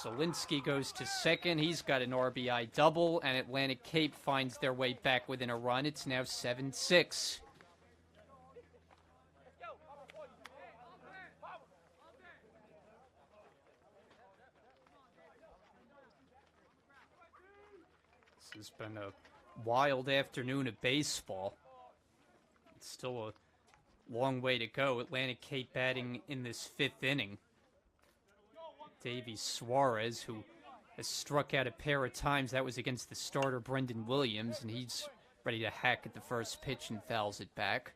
Solinsky goes to second. He's got an RBI double, and Atlantic Cape finds their way back within a run. It's now 7-6. This has been a wild afternoon of baseball. It's still a long way to go. Atlantic Cape batting in this fifth inning. Davey Suarez, who has struck out a pair of times. That was against the starter, Brendan Williams, and he's ready to hack at the first pitch and fouls it back.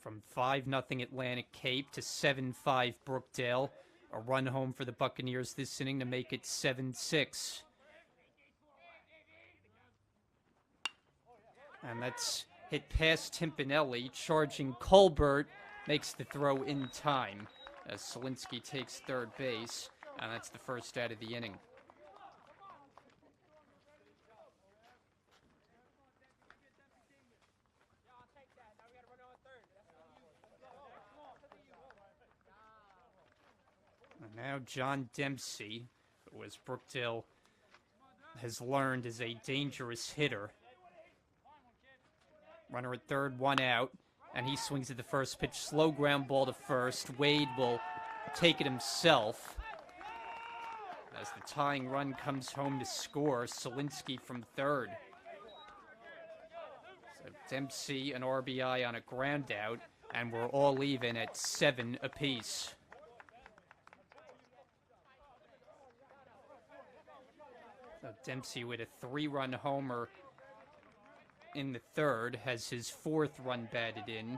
From 5-0 Atlantic Cape to 7-5 Brookdale. A run home for the Buccaneers this inning to make it 7-6. And that's hit past Timpanelli, charging Colbert, makes the throw in time as Solinsky takes third base, and that's the first out of the inning. And now John Dempsey, who, as Brookdale has learned, is a dangerous hitter. Runner at third, one out, and he swings at the first pitch. Slow ground ball to first. Wade will take it himself. As the tying run comes home to score, Solinsky from third. So Dempsey, an RBI on a ground out, and we're all even at 7 apiece. So Dempsey with a 3-run homer in the third, has his 4th run batted in.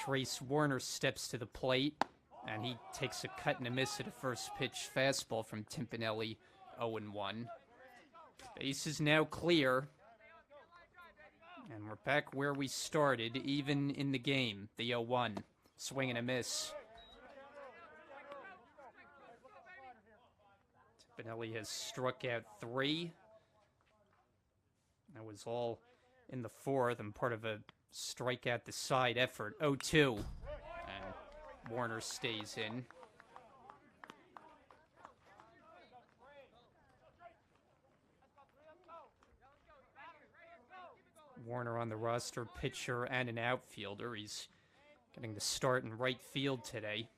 Trace Warner steps to the plate, and he takes a cut and a miss at a first pitch fastball from Timpanelli, 0-1. Base is now clear, and we're back where we started, even in the game, the 0-1. Swing and a miss. Timpanelli has struck out 3. That was all in the 4th and part of a strikeout the side effort. 0-2. And Warner stays in. Warner on the roster, pitcher and an outfielder. He's getting the start in right field today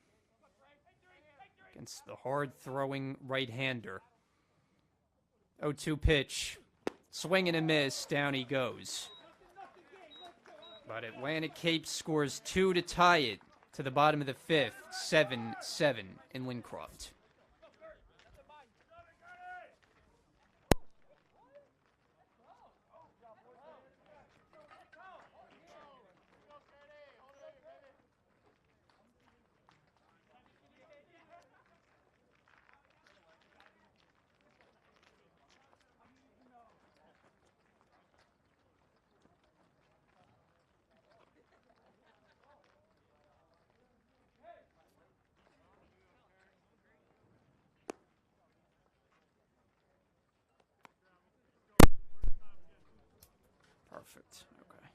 against the hard-throwing right-hander. 0-2 pitch. Swing and a miss, down he goes. But Atlantic Cape scores 2 to tie it to the bottom of the 5th, 7-7 in Lincroft. Perfect. Okay.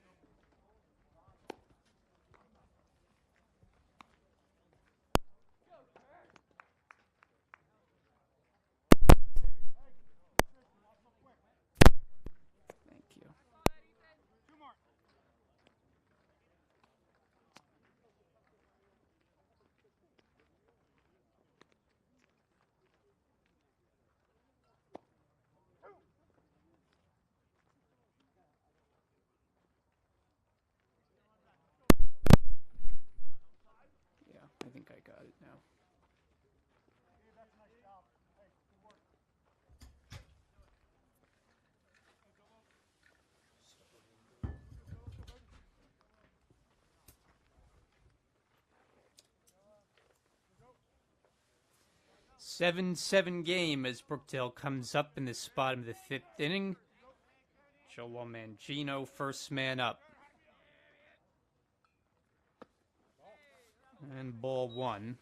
7-7 game as Brookdale comes up in this bottom of the 5th inning. Joe Mangino, first man up. And ball 1.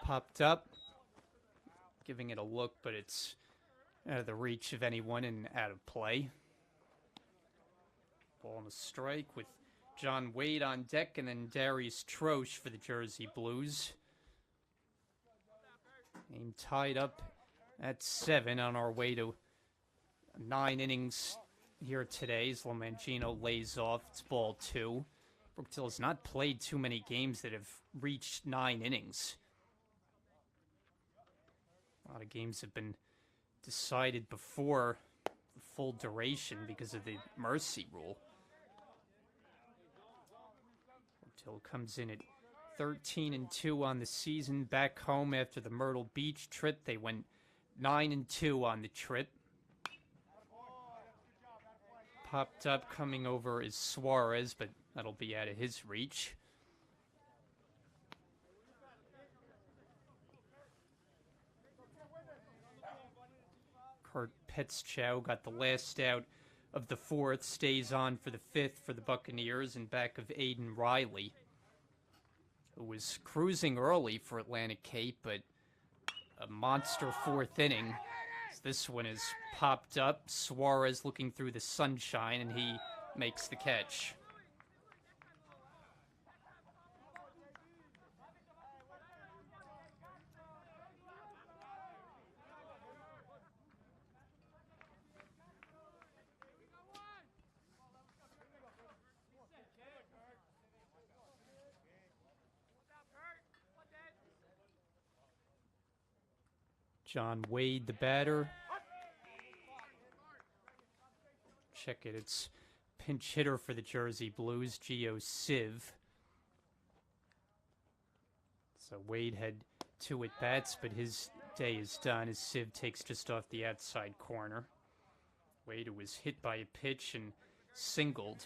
Popped up, giving it a look, but it's out of the reach of anyone and out of play. Ball and a strike with John Wade on deck, and then Darius Troche for the Jersey Blues. Game tied up at 7 on our way to 9 innings here today as Mangino lays off. It's ball 2. Brookdale has not played too many games that have reached 9 innings. A lot of games have been decided before the full duration because of the mercy rule. Brookdale comes in at 13-2 on the season. Back home after the Myrtle Beach trip, they went 9-2 on the trip. Popped up, coming over is Suarez, but that'll be out of his reach. Kurt Petzchow got the last out of the 4th, stays on for the 5th for the Buccaneers in back of Aiden Riley, who was cruising early for Atlantic Cape, but a monster 4th inning. This one is popped up. Suarez looking through the sunshine, and he makes the catch. John Wade, the batter. Check it. It's pinch hitter for the Jersey Blues, Gio Civ. So Wade had 2 at-bats, but his day is done as Civ takes just off the outside corner. Wade was hit by a pitch and singled.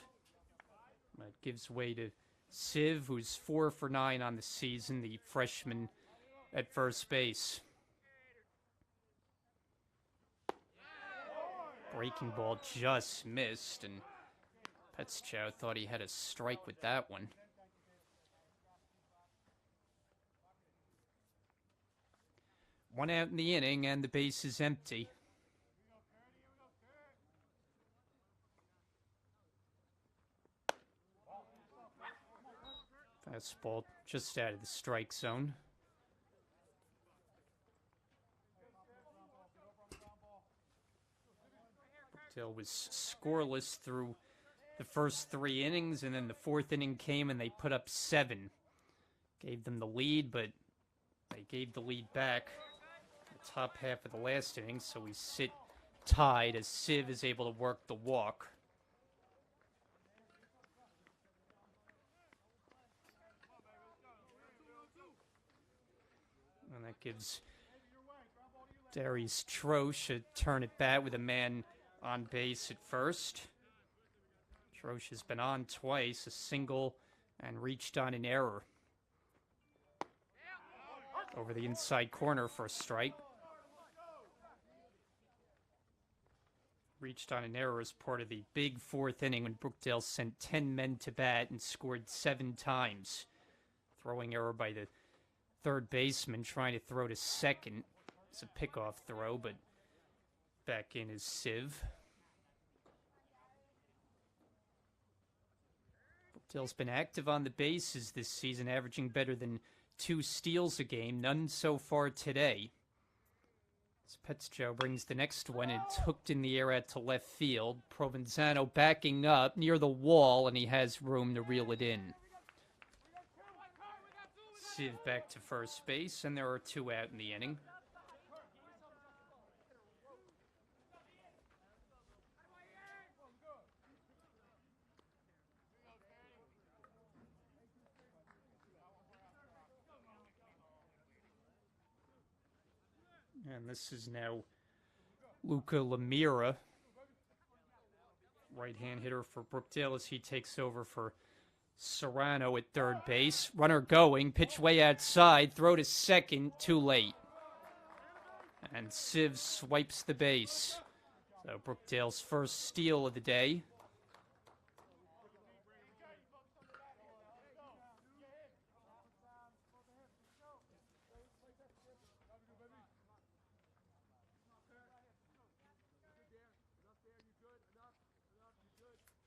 That gives way to Civ, who's 4 for 9 on the season, the freshman at first base. Breaking ball just missed, and Petzchow thought he had a strike with that one. One out in the inning, and the base is empty. Fastball just out of the strike zone. Brookdale was scoreless through the first 3 innings, and then the 4th inning came and they put up 7. Gave them the lead, but they gave the lead back the top half of the last inning, so we sit tied as Civ is able to work the walk. And that gives Darius Troche a turn at bat with a man on base at first. Troche has been on twice, a single and reached on an error. Over the inside corner for a strike. Reached on an error as part of the big 4th inning when Brookdale sent 10 men to bat and scored 7 times. Throwing error by the 3rd baseman trying to throw to 2nd. It's a pickoff throw, but back in is Civ. Brookdale's been active on the bases this season, averaging better than 2 steals a game. None so far today. As Petzchow brings the next one, it's hooked in the air out to left field. Provenzano backing up near the wall, and he has room to reel it in. Civ back to first base, and there are 2 out in the inning. And this is now Luca Lemira Right-hand hitter for Brookdale as he takes over for Serrano at third base. Runner going, pitch way outside, throw to second, too late. And Civ swipes the base. So Brookdale's first steal of the day.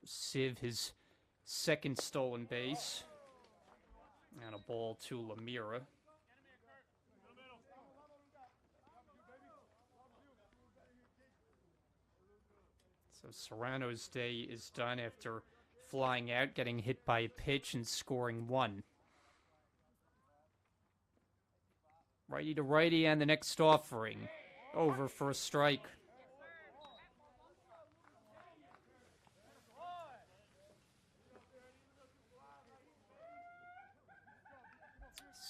Civ, his second stolen base. And a ball to Lemira. So Serrano's day is done after flying out, getting hit by a pitch, and scoring one. Righty to righty, and the next offering. Over for a strike.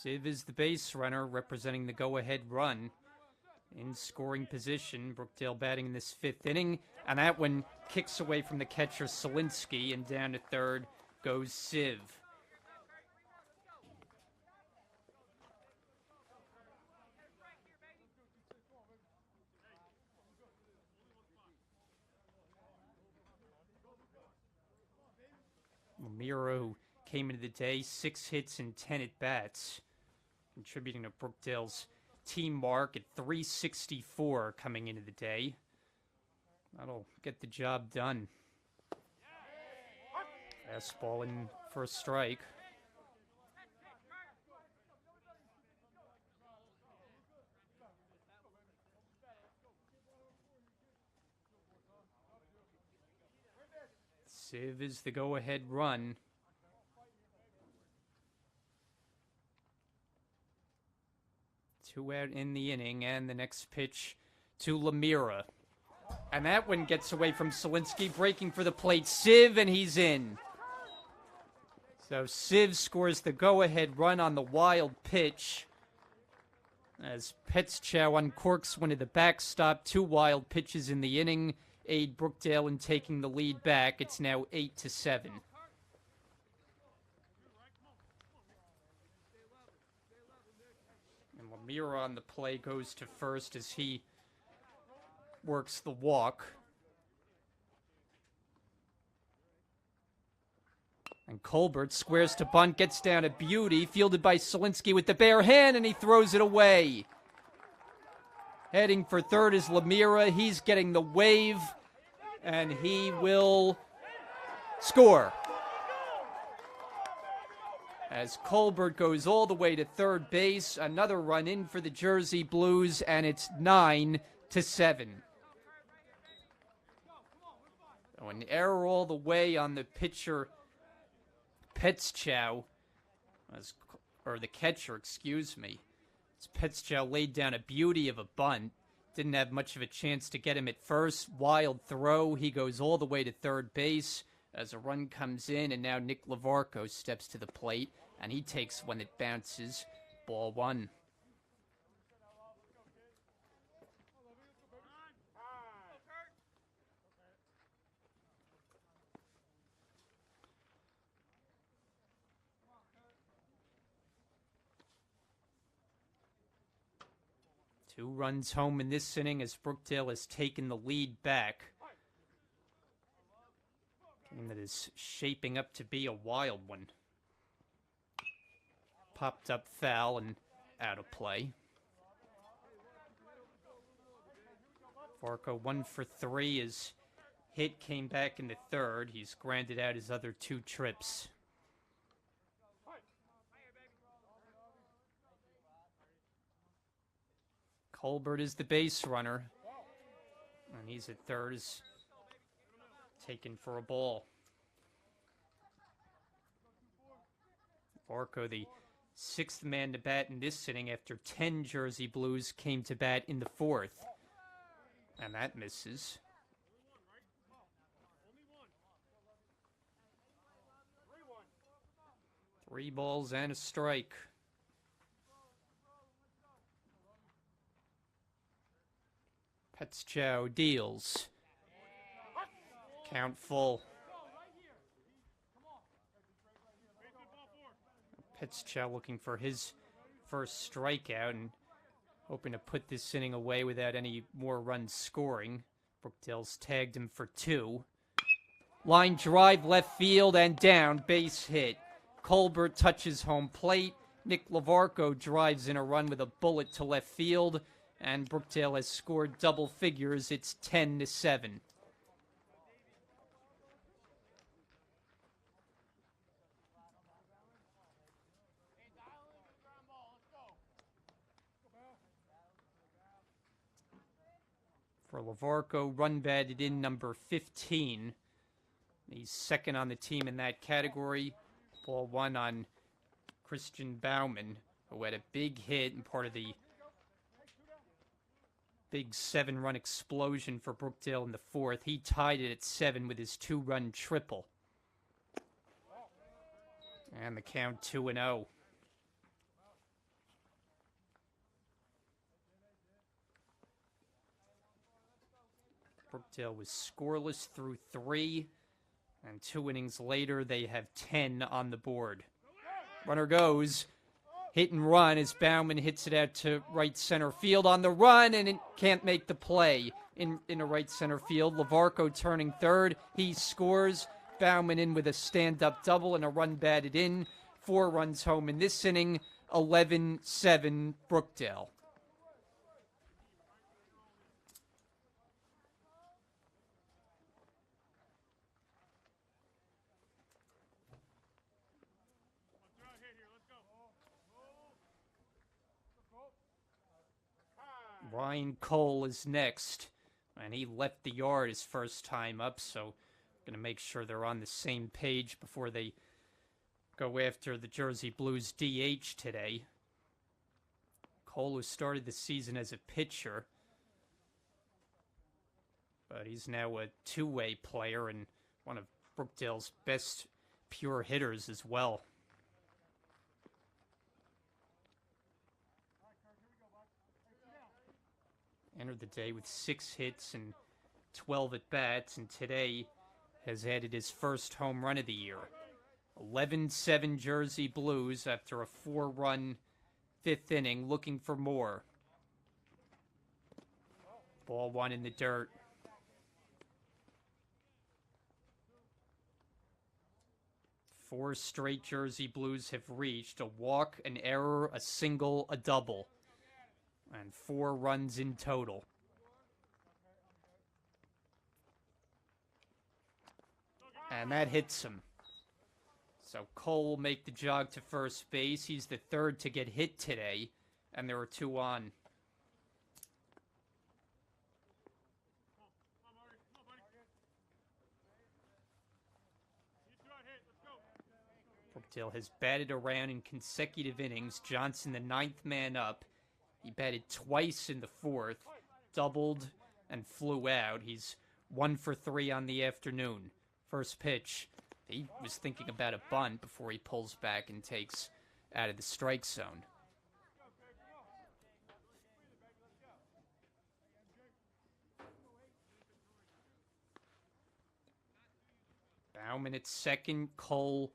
Civ is the base runner, representing the go-ahead run. In scoring position, Brookdale batting in this fifth inning, and that one kicks away from the catcher Solinsky, and down to third goes Civ. Lemira, who came into the day, 6 hits and 10 at-bats, contributing to Brookdale's team mark at .364 coming into the day. That'll get the job done. Fastball in for a strike. Civ is the go-ahead run. Two out in the inning, and the next pitch to Lemira. And that one gets away from Solinsky, breaking for the plate. Civ, and he's in. So Civ scores the go-ahead run on the wild pitch. As Petschau uncorks one of the backstop, 2 wild pitches in the inning aid Brookdale in taking the lead back. It's now 8-7. And Lemira on the play goes to first as he works the walk. And Colbert squares to bunt, gets down a beauty, fielded by Solinsky with the bare hand, and he throws it away. Heading for third is Lemira. He's getting the wave, and he will score. As Colbert goes all the way to third base, another run in for the Jersey Blues, and it's 9-7. So an error all the way on the pitcher Petschau, or the catcher, excuse me. Petschau laid down a beauty of a bunt. Didn't have much of a chance to get him at first. Wild throw. He goes all the way to third base as a run comes in, and now Nick Lavarco steps to the plate, and he takes one that bounces. Ball 1. Two runs home in this inning as Brookdale has taken the lead back. Game that is shaping up to be a wild one. Popped up foul and out of play. Varco 1 for 3. His hit came back in the third. He's grounded out his other 2 trips. Colbert is the base runner, and he's at third, is taken for a ball. Varco, the 6th man to bat in this inning after 10 Jersey Blues came to bat in the 4th. And that misses. Three balls and a strike. Petschau deals. Count full. Pitzchow looking for his first strikeout and hoping to put this inning away without any more runs scoring. Brookdale's tagged him for 2. Line drive, left field, and down, base hit. Colbert touches home plate. Nick Lavarco drives in a run with a bullet to left field, and Brookdale has scored double figures. It's 10-7. For Lavarco, run batted in number 15. He's second on the team in that category. Ball 1 on Christian Bauman, who had a big hit and part of the big 7-run explosion for Brookdale in the 4th. He tied it at 7 with his 2-run triple. And the count 2-0. Brookdale was scoreless through 3, and 2 innings later, they have 10 on the board. Runner goes, hit and run as Bauman hits it out to right center field on the run, and it can't make the play in a right center field. Lavarco turning third, he scores. Bauman in with a stand-up double and a run batted in. 4 runs home in this inning, 11-7 Brookdale. Ryan Cole is next, and he left the yard his first time up, so going to make sure they're on the same page before they go after the Jersey Blues DH today. Cole, who started the season as a pitcher, but he's now a two-way player and one of Brookdale's best pure hitters as well. Entered the day with 6 hits and 12 at-bats, and today has added his first home run of the year. 11-7 Jersey Blues after a 4-run 5th inning, looking for more. Ball 1 in the dirt. Four straight Jersey Blues have reached a walk, an error, a single, a double, and 4 runs in total. And that hits him. So Cole will make the jog to first base. He's the third to get hit today, and there are 2 on. Brookdale has batted around in consecutive innings. Johnson, the 9th man up. He batted twice in the 4th, doubled, and flew out. He's 1 for 3 on the afternoon. First pitch, he was thinking about a bunt before he pulls back and takes out of the strike zone. Bauman at second, Cole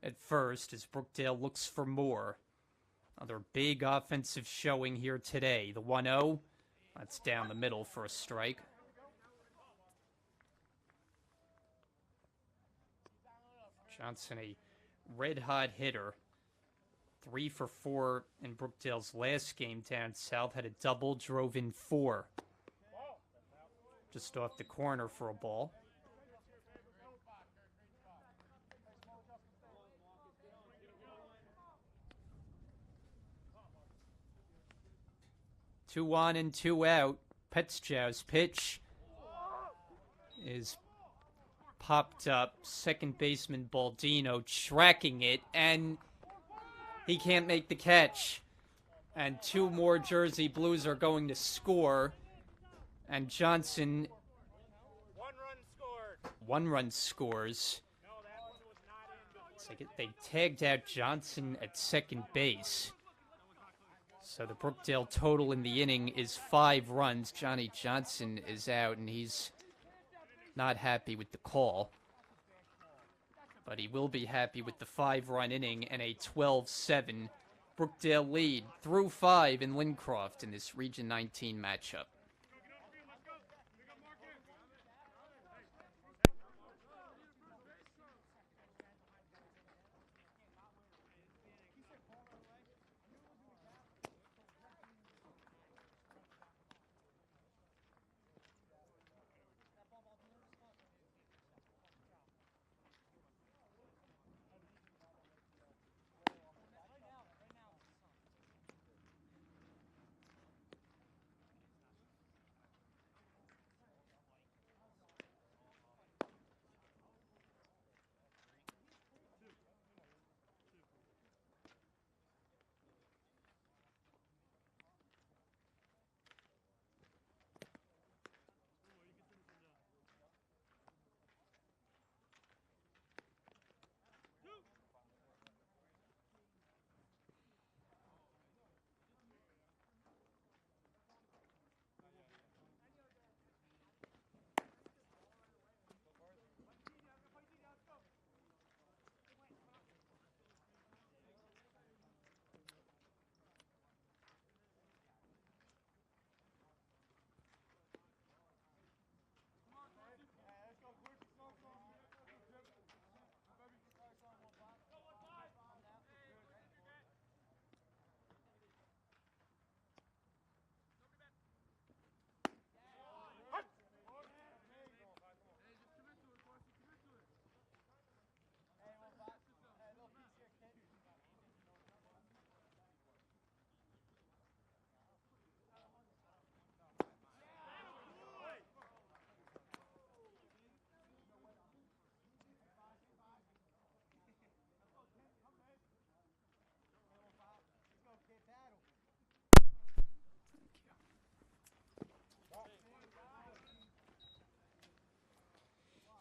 at first as Brookdale looks for more. Another big offensive showing here today. The 1-0, that's down the middle for a strike. Johnson, a red-hot hitter. 3 for 4 in Brookdale's last game down south. Had a double, drove in 4. Just off the corner for a ball. Two on and 2 out. Petschow's pitch is popped up. Second baseman Baldino tracking it, and he can't make the catch. And 2 more Jersey Blues are going to score. And Johnson, 1 run scores. It's like they tagged out Johnson at second base. So the Brookdale total in the inning is 5 runs. Johnny Johnson is out, and he's not happy with the call. But he will be happy with the 5-run inning and a 12-7 Brookdale lead through 5 in Lincroft in this Region 19 matchup.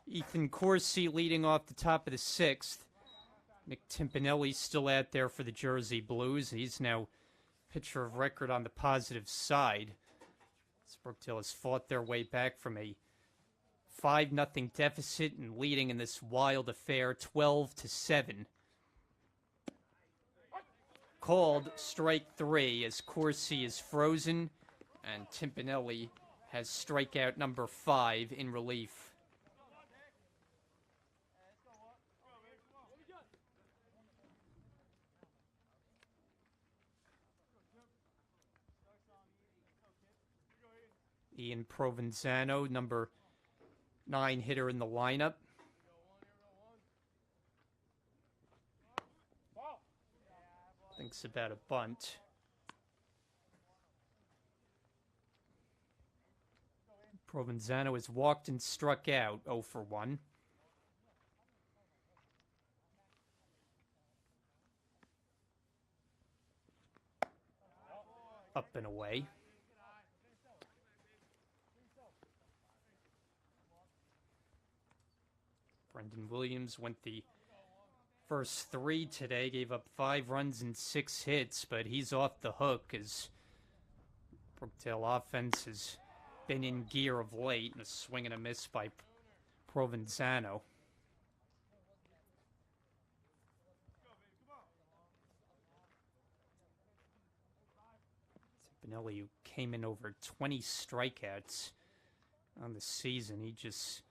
Ethan Corsi leading off the top of the 6th. Nick Timpanelli's still out there for the Jersey Blues. He's now pitcher of record on the positive side. Brookdale has fought their way back from a 5-0 deficit and leading in this wild affair 12-7. Called strike 3 as Corsi is frozen and Timpanelli has strikeout number 5 in relief. Ian Provenzano, number 9 hitter in the lineup. Thinks about a bunt. Provenzano has walked and struck out 0 for 1. Up and away. Brendan Williams went the first 3 today, gave up 5 runs and 6 hits, but he's off the hook as Brookdale offense has been in gear of late, and a swing and a miss by Provenzano. Spinelli, who came in over 20 strikeouts on the season, he just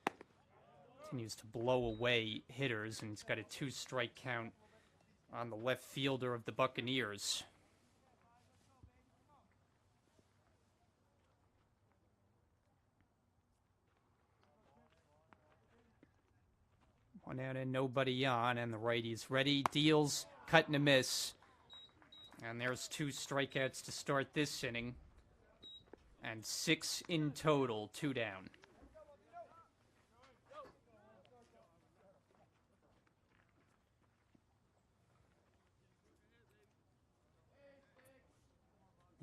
continues to blow away hitters, and he's got a 2-strike count on the left fielder of the Buccaneers. One out and nobody on, and the righty's ready. Deals, cut and a miss. And there's 2 strikeouts to start this inning. And 6 in total, 2 down.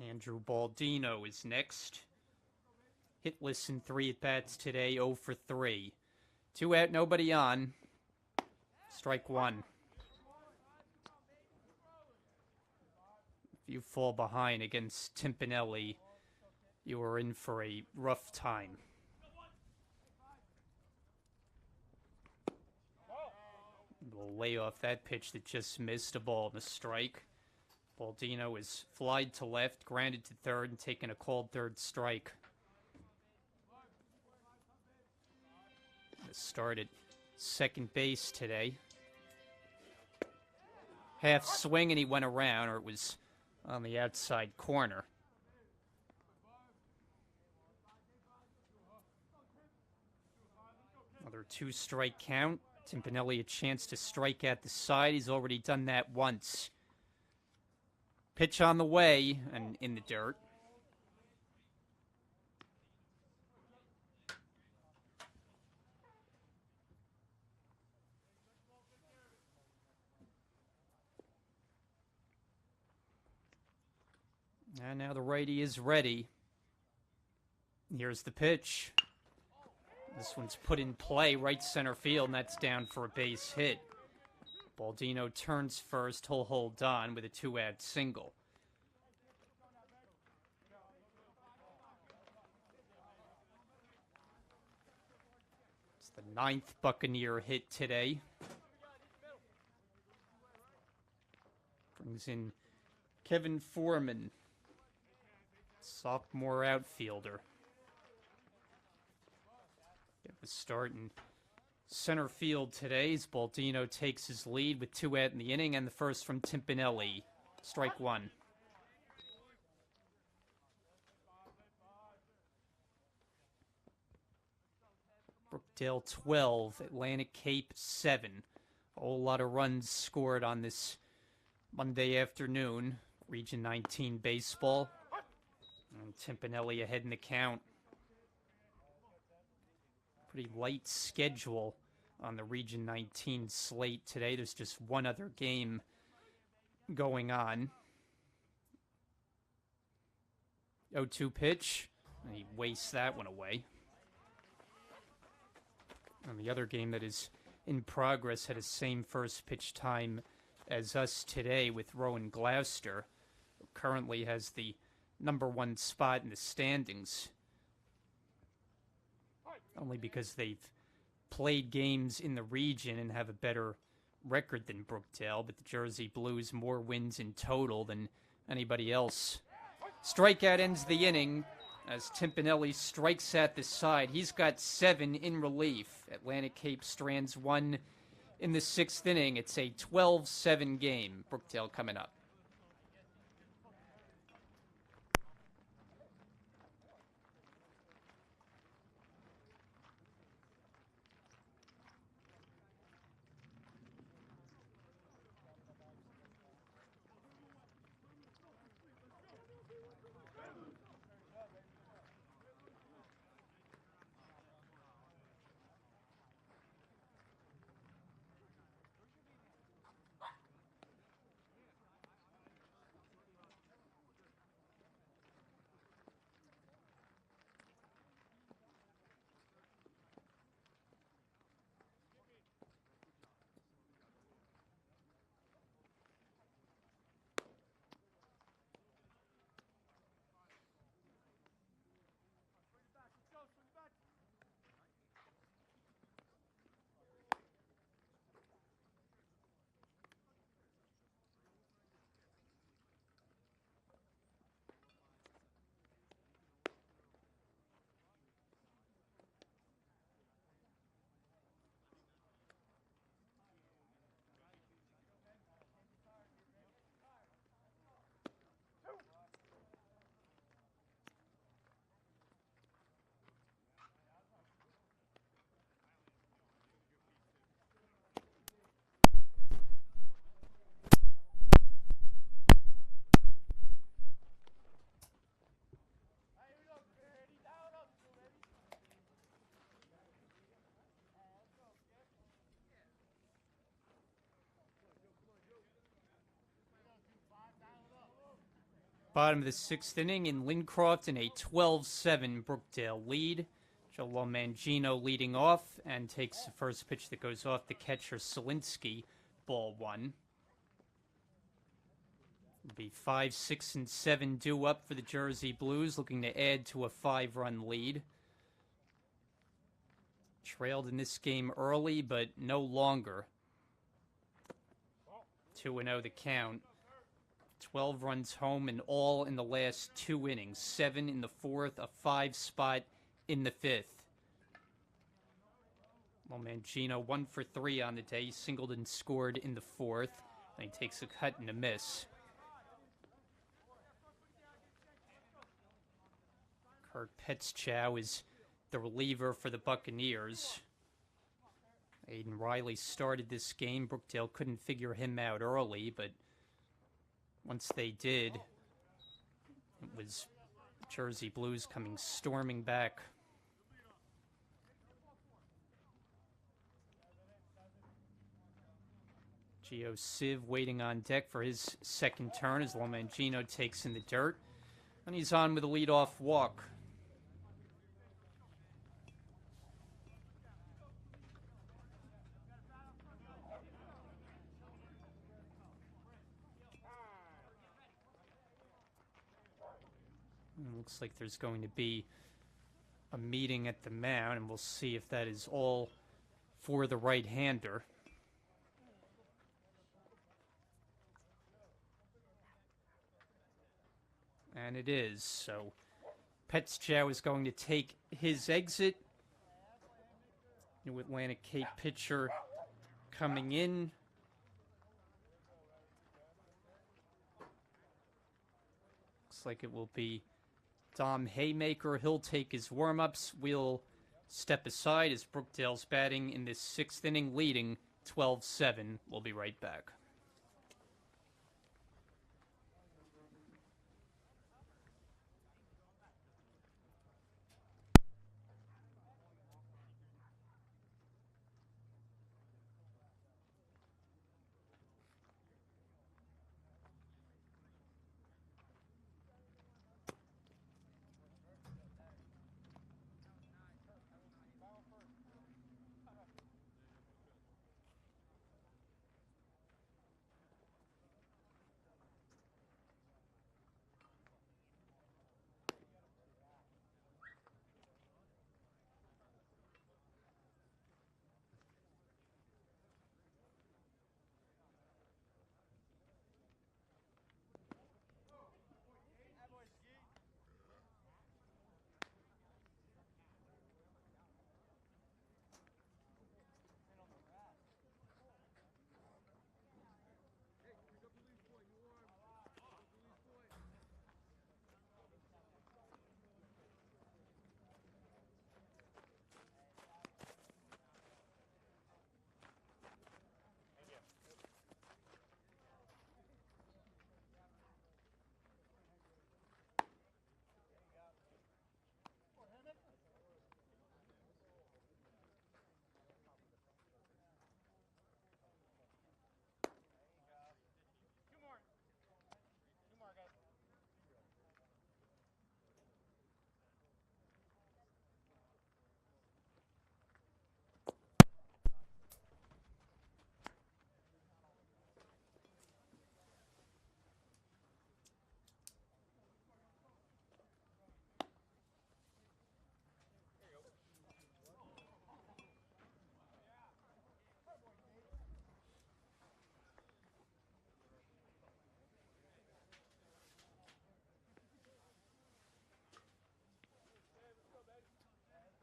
Andrew Baldino is next. Hitless in 3 at-bats today, 0 for 3. 2 out, nobody on. Strike 1. If you fall behind against Timpanelli, you are in for a rough time. We'll lay off that pitch that just missed a ball and a strike. Baldino is flied to left, grounded to third, and taking a called third strike. Start at second base today. Half swing and he went around, or it was on the outside corner. Another 2-strike count. Timpanelli a chance to strike at the side. He's already done that once. Pitch on the way and in the dirt. And now the righty is ready. Here's the pitch. This one's put in play, right center field, and that's down for a base hit. Baldino turns first, he'll hold on with a 2-out single. It's the 9th Buccaneer hit today. Brings in Kevin Foreman, sophomore outfielder. Get the start in center field today as Baldino takes his lead with 2 out in the inning, and the first from Timpanelli. Strike one. Brookdale 12, Atlantic Cape 7. A whole lot of runs scored on this Monday afternoon. Region 19 baseball. And Timpanelli ahead in the count. Pretty light schedule on the Region 19 slate today. There's just one other game going on. 0-2 pitch, and he wastes that one away. And the other game that is in progress had the same first pitch time as us today with Rowan Gloucester, who currently has the #1 spot in the standings. Only because they've played games in the region and have a better record than Brookdale, but the Jersey Blues more wins in total than anybody else. Strikeout ends the inning as Timpanelli strikes at the side. He's got 7 in relief. Atlantic Cape strands 1 in the 6th inning. It's a 12-7 game. Brookdale coming up. Bottom of the 6th inning in Lincroft in a 12-7 Brookdale lead. Joe Mangino leading off and takes the first pitch that goes off the catcher Solinsky, ball 1. It'll be 5, 6, and 7 due up for the Jersey Blues, looking to add to a 5-run lead. Trailed in this game early, but no longer. 2-0 the count. 12 runs home and all in the last 2 innings. 7 in the 4th, a 5 spot in the 5th. Mangino 1 for 3 on the day. Singled and scored in the 4th. And he takes a cut and a miss. Kurt Petzchow is the reliever for the Buccaneers. Aiden Riley started this game. Brookdale couldn't figure him out early, but once they did, it was Jersey Blues coming storming back. Gio Civ waiting on deck for his second turn as Mangino takes in the dirt. And he's on with a leadoff walk. It looks like there's going to be a meeting at the mound, and we'll see if that is all for the right-hander. And it is. So Petzchow is going to take his exit. New Atlantic Cape pitcher coming in. Looks like it will be Dom Haymaker. He'll take his warm-ups. We'll step aside as Brookdale's batting in this 6th inning, leading 12-7. We'll be right back.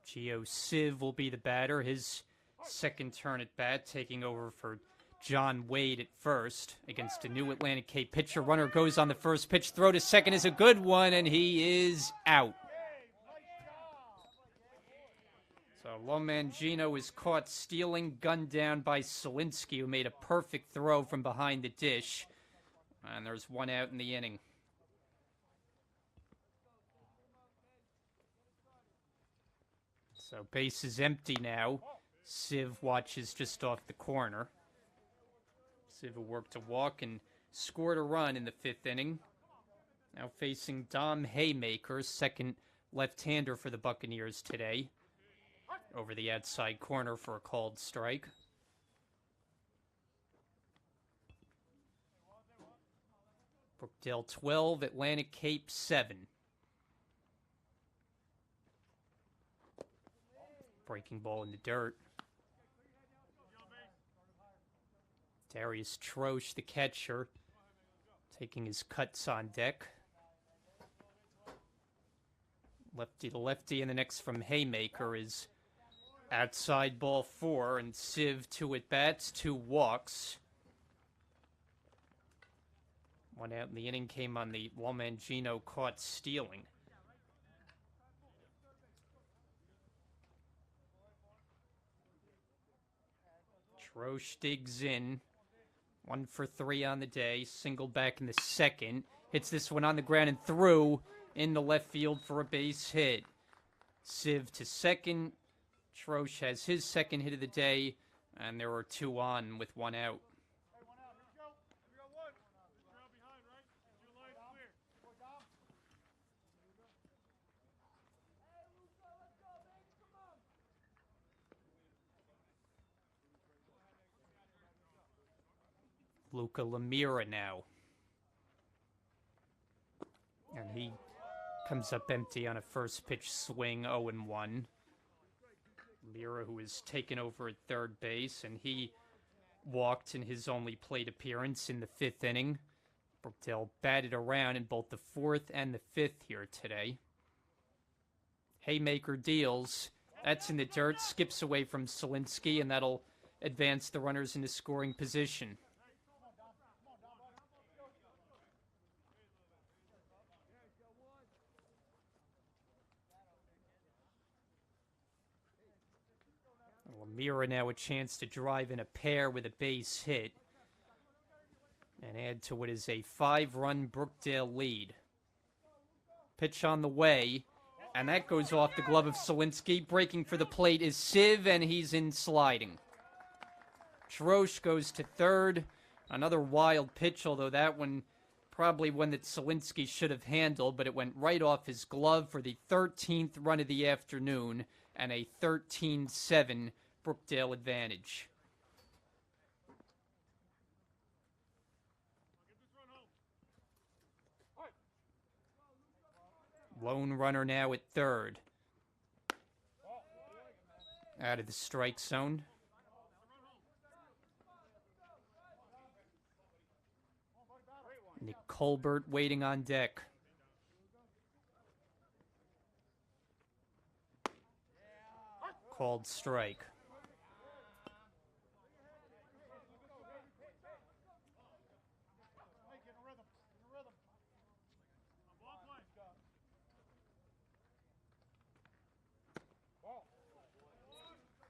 Gio Civ will be the batter. His second turn at bat, taking over for John Wade at first against a New Atlantic Cape pitcher. Runner goes on the first pitch. Throw to second is a good one, and he is out. So Mangino is caught stealing, gunned down by Solinsky, who made a perfect throw from behind the dish. And there's one out in the inning. So base is empty now. Civ watches just off the corner. Civ worked a walk and scored a run in the 5th inning. Now facing Dom Haymaker, second left-hander for the Buccaneers today. Over the outside corner for a called strike. Brookdale 12, Atlantic Cape 7. Breaking ball in the dirt. Darius Troche, the catcher, taking his cuts on deck. Lefty to lefty, and the next from Haymaker is outside ball 4, and Civ 2 at bats, 2 walks. 1 out in the inning came on the Womangino caught stealing. Troche digs in. 1 for 3 on the day. Single back in the second. Hits this one on the ground and through in the left field for a base hit. Civ to second. Troche has his second hit of the day, and there are 2 on with 1 out. Luca Lemira now. And he comes up empty on a first pitch swing, 0-1. Lemira, who has taken over at third base, and he walked in his only plate appearance in the 5th inning. Brookdale batted around in both the 4th and the 5th here today. Haymaker deals. That's in the dirt, skips away from Solinsky, and that'll advance the runners into scoring position. Lemira now a chance to drive in a pair with a base hit and add to what is a 5-run Brookdale lead. Pitch on the way, and that goes off the glove of Solinsky. Breaking for the plate is Civ, and he's in sliding. Troche goes to third. Another wild pitch, although that one probably one that Solinsky should have handled, but it went right off his glove for the 13th run of the afternoon and a 13-7 Brookdale advantage. Lone runner now at third. Out of the strike zone. Nick Colbert waiting on deck. Called strike.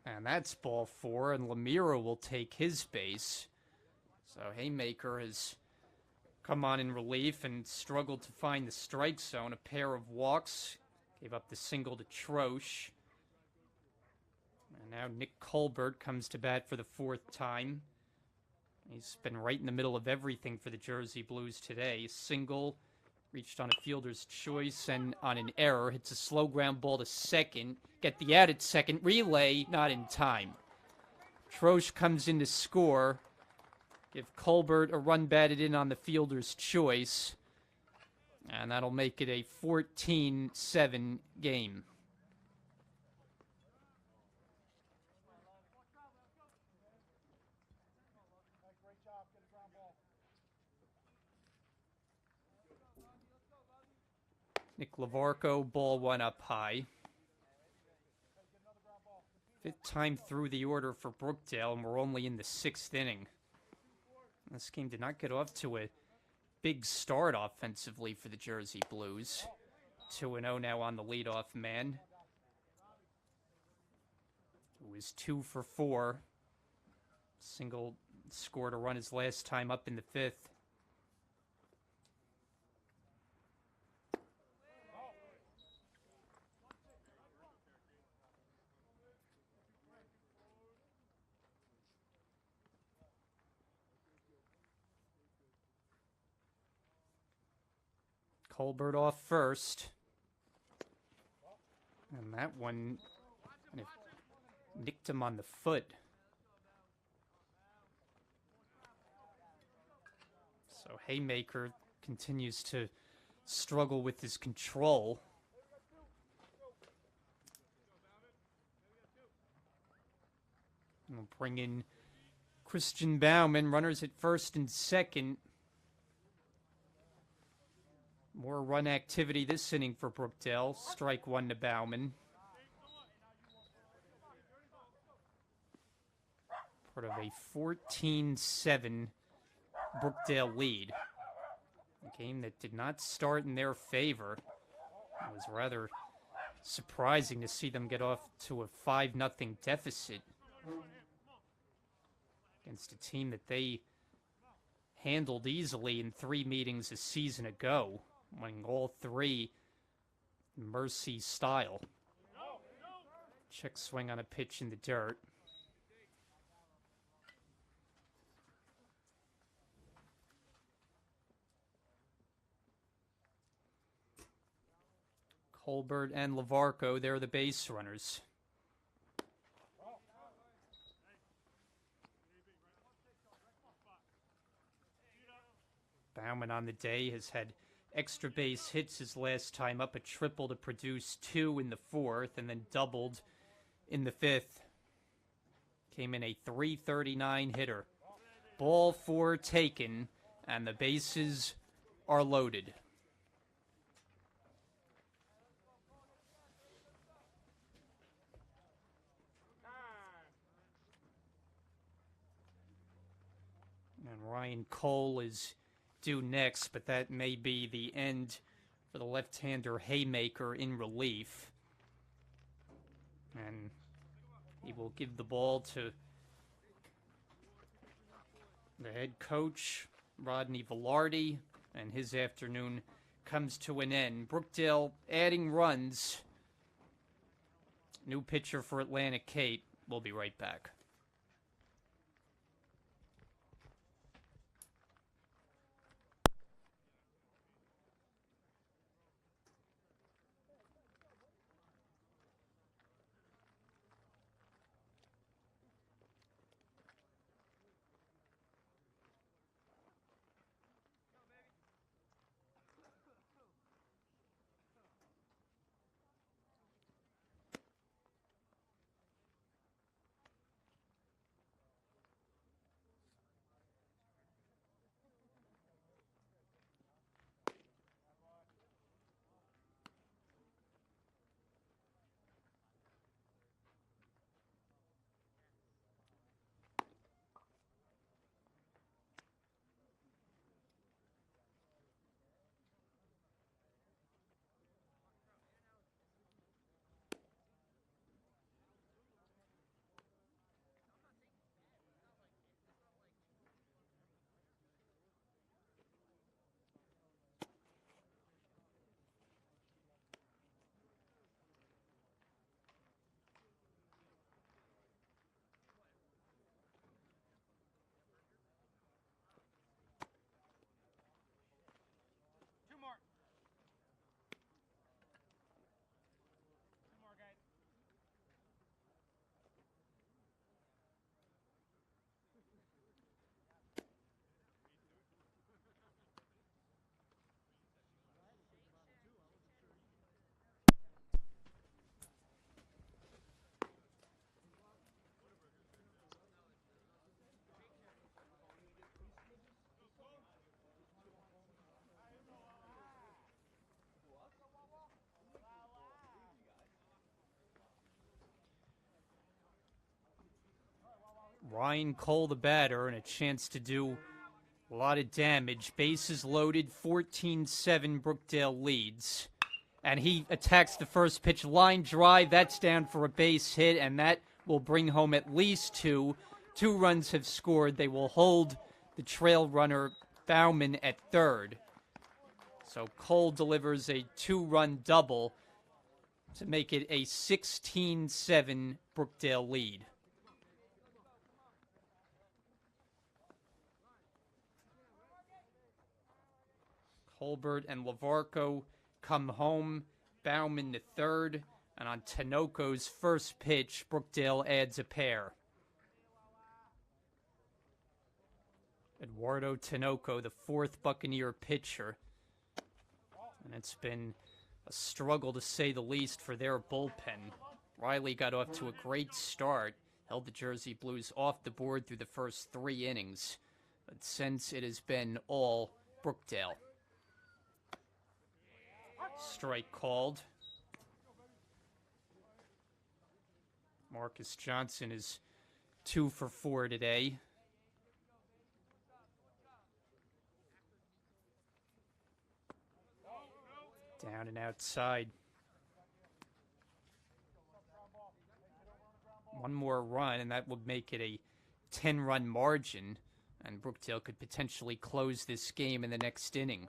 And that's ball 4, and Lemira will take his base. So Haymaker has come on in relief and struggled to find the strike zone. A pair of walks. Gave up the single to Troche. And now Nick Colbert comes to bat for the 4th time. He's been right in the middle of everything for the Jersey Blues today. Single, reached on a fielder's choice, and on an error, hits a slow ground ball to second. Get the out at second. Relay, not in time. Troche comes in to score. Give Colbert a run batted in on the fielder's choice. And that'll make it a 14-7 game. Nick Lavarco, ball 1 up high. 5th time through the order for Brookdale, and we're only in the 6th inning. This game did not get off to a big start offensively for the Jersey Blues. 2-0 now on the leadoff man, who is 2 for 4. Single scored a run his last time up in the 5th. Colbert off first. And that one kind of nicked him on the foot. So Haymaker continues to struggle with his control. We'll bring in Christian Bauman, runners at first and second. More run activity this inning for Brookdale. Strike one to Bauman. Part of a 14-7 Brookdale lead. A game that did not start in their favor. It was rather surprising to see them get off to a 5-0 deficit against a team that they handled easily in 3 meetings a season ago, winning all 3 Mercy style. Check swing on a pitch in the dirt. Colbert and Lavarco, they're the base runners. Bauman on the day has had extra base hits his last time up, a triple to produce 2 in the 4th, and then doubled in the 5th. Came in a .339 hitter. Ball 4 taken, and the bases are loaded. And Ryan Cole is due next, but that may be the end for the left-hander Haymaker in relief. And he will give the ball to the head coach, Rodney Velardi, and his afternoon comes to an end. Brookdale adding runs. New pitcher for Atlantic Cape. We'll be right back. Ryan Cole, the batter, and a chance to do a lot of damage. Bases loaded, 14-7 Brookdale leads. And he attacks the first pitch, line drive. That's down for a base hit, and that will bring home at least 2. 2 runs have scored. They will hold the trail runner Bauman at third. So Cole delivers a 2-run double to make it a 16-7 Brookdale lead. Colbert and Lavarco come home. Bauman to third. And on Tinoco's first pitch, Brookdale adds a pair. Eduardo Tinoco, the 4th Buccaneer pitcher. And it's been a struggle, to say the least, for their bullpen. Riley got off to a great start. held the Jersey Blues off the board through the first 3 innings. But since it has been all Brookdale. Strike called. Marcus Johnson is 2 for 4 today. Down and outside. One more run, and that would make it a 10-run margin, and Brookdale could potentially close this game in the next inning.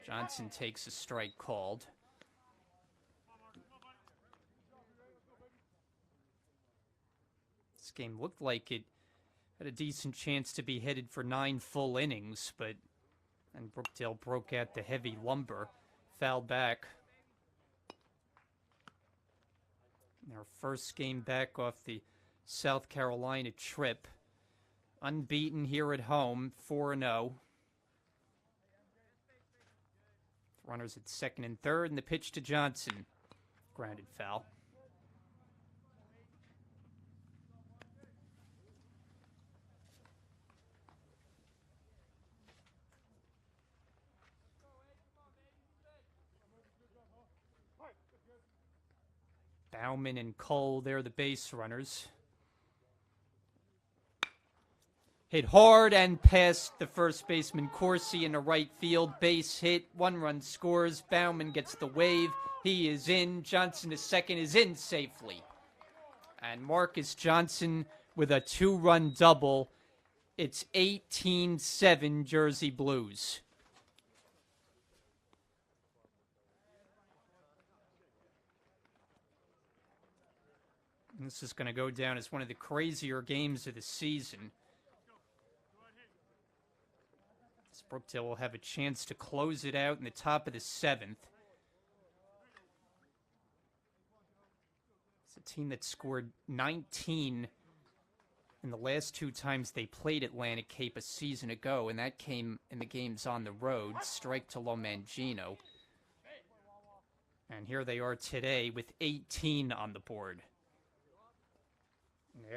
Johnson takes a strike called. This game looked like it had a decent chance to be headed for 9 full innings, and Brookdale broke out the heavy lumber, fouled back. Their first game back off the South Carolina trip. Unbeaten here at home, 4-0. Runners at second and third, and the pitch to Johnson. Grounded foul. Bauman and Cole, they're the base runners. Hit hard and past the first baseman Corsi in the right field. Base hit, 1 run scores. Bauman gets the wave. He is in. Johnson, the second, is in safely. And Marcus Johnson with a 2-run double. It's 18-7 Jersey Blues. This is going to go down as one of the crazier games of the season. As Brookdale will have a chance to close it out in the top of the 7th. It's a team that scored 19 in the last 2 times they played Atlantic Cape a season ago, and that came in the games on the road. Strike to Lomangino. And here they are today with 18 on the board.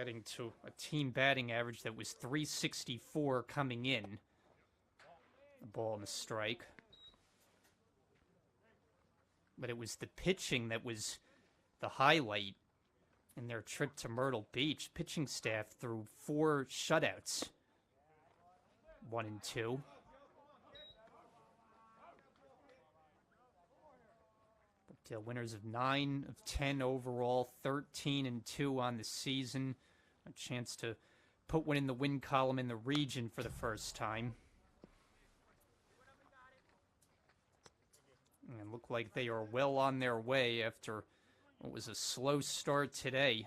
Adding to a team batting average that was .364 coming in. The ball and the strike. But it was the pitching that was the highlight in their trip to Myrtle Beach. Pitching staff threw 4 shutouts. 1 and 2. Brookdale winners of 9 of 10 overall, 13 and 2 on the season. A chance to put one in the win column in the region for the first time. And look like they are well on their way after what was a slow start today.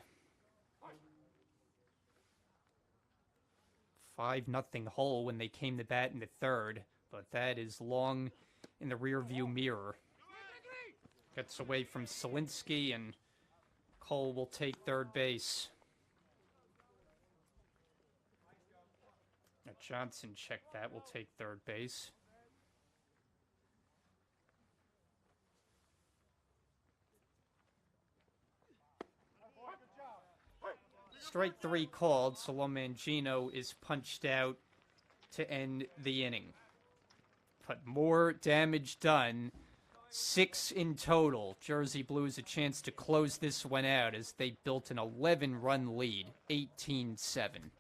5-0 hole when they came to bat in the 3rd, but that is long in the rearview mirror. Gets away from Selinsky, and Cole will take 3rd base. Now Johnson checked that, will take 3rd base. Strike 3 called, so Lomangino is punched out to end the inning. But more damage done. 6 in total. Jersey Blues a chance to close this one out as they built an 11-run lead, 18-7.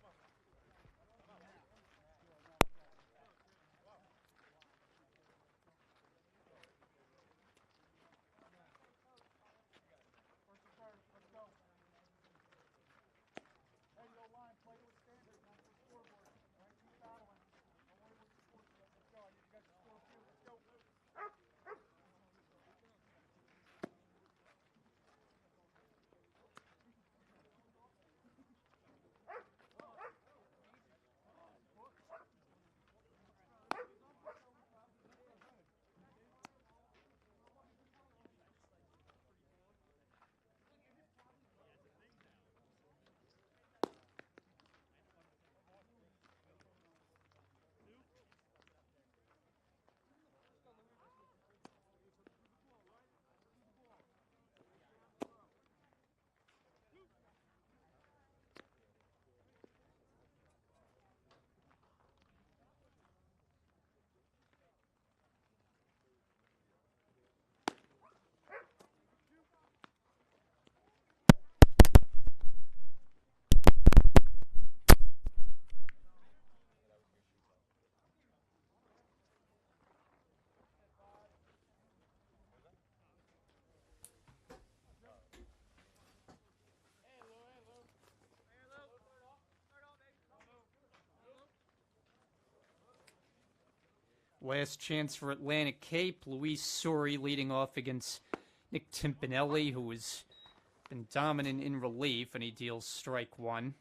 Last chance for Atlantic Cape. Luis Suri leading off against Nick Timpanelli, who has been dominant in relief, and he deals strike one.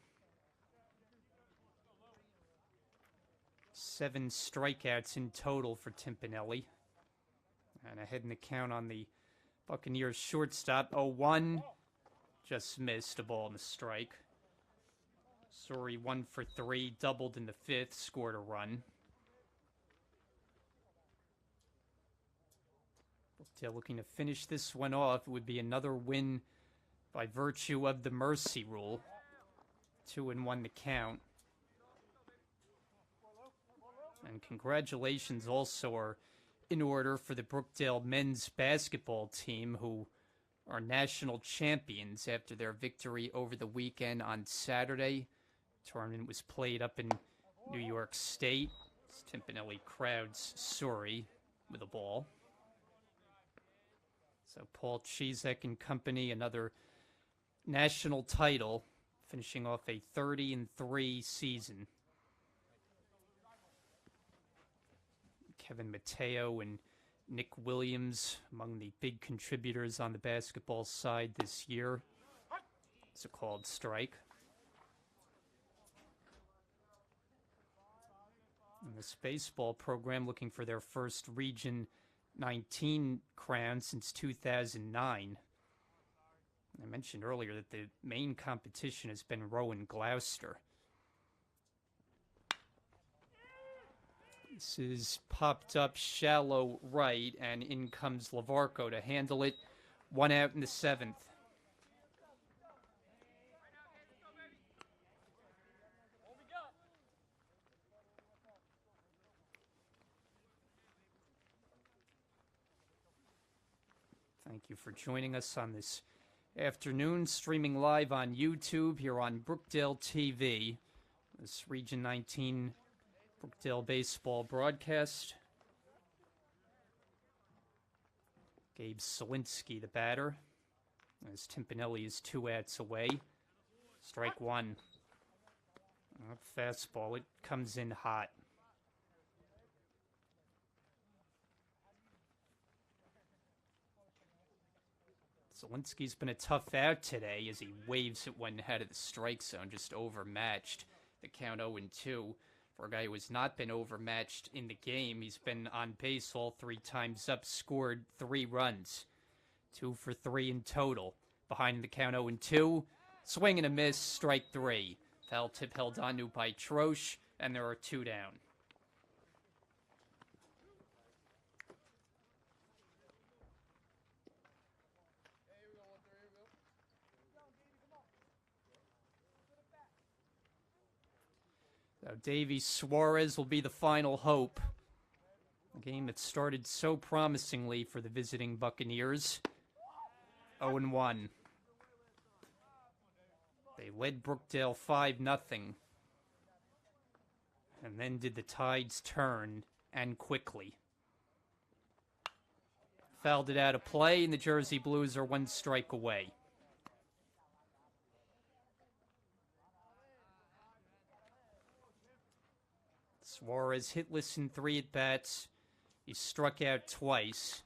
7 strikeouts in total for Timpanelli. And ahead in the count on the Buccaneers shortstop. 0-1. Just missed a ball and a strike. Suri 1 for 3, doubled in the 5th, scored a run. Brookdale looking to finish this one off. It would be another win by virtue of the mercy rule. 2-1 the count. And congratulations also are in order for the Brookdale men's basketball team, who are national champions after their victory over the weekend on Saturday. The tournament was played up in New York State. Timpanelli crowds Suri with a ball. So Paul Chizek and company, another national title, finishing off a 30-3 season. Kevin Mateo and Nick Williams among the big contributors on the basketball side this year. It's a called strike. And this baseball program looking for their first Region 19 crown since 2009. I mentioned earlier that the main competition has been Rowan Gloucester. This is popped up shallow right, and in comes Lavarco to handle it. 1 out in the 7th. Thank you for joining us on this afternoon, streaming live on YouTube here on Brookdale TV. This Region 19 Brookdale baseball broadcast. Gabe Solinsky, the batter, as Timpanelli is 2 outs away. Strike one. Fastball, it comes in hot. Solinsky's been a tough out today as he waves it one out of the strike zone, just overmatched. The count 0-2. For a guy who has not been overmatched in the game, he's been on base all 3 times up, scored 3 runs. 2 for 3 in total. Behind the count 0-2. Swing and a miss, strike 3. Foul tip held onto by Troche, and there are 2 down. So Davy Suarez will be the final hope. A game that started so promisingly for the visiting Buccaneers. 0-1. They led Brookdale 5-0. And then did the tides turn, and quickly. Fouled it out of play, and the Jersey Blues are 1 strike away. Suarez hitless in 3 at-bats. He struck out twice.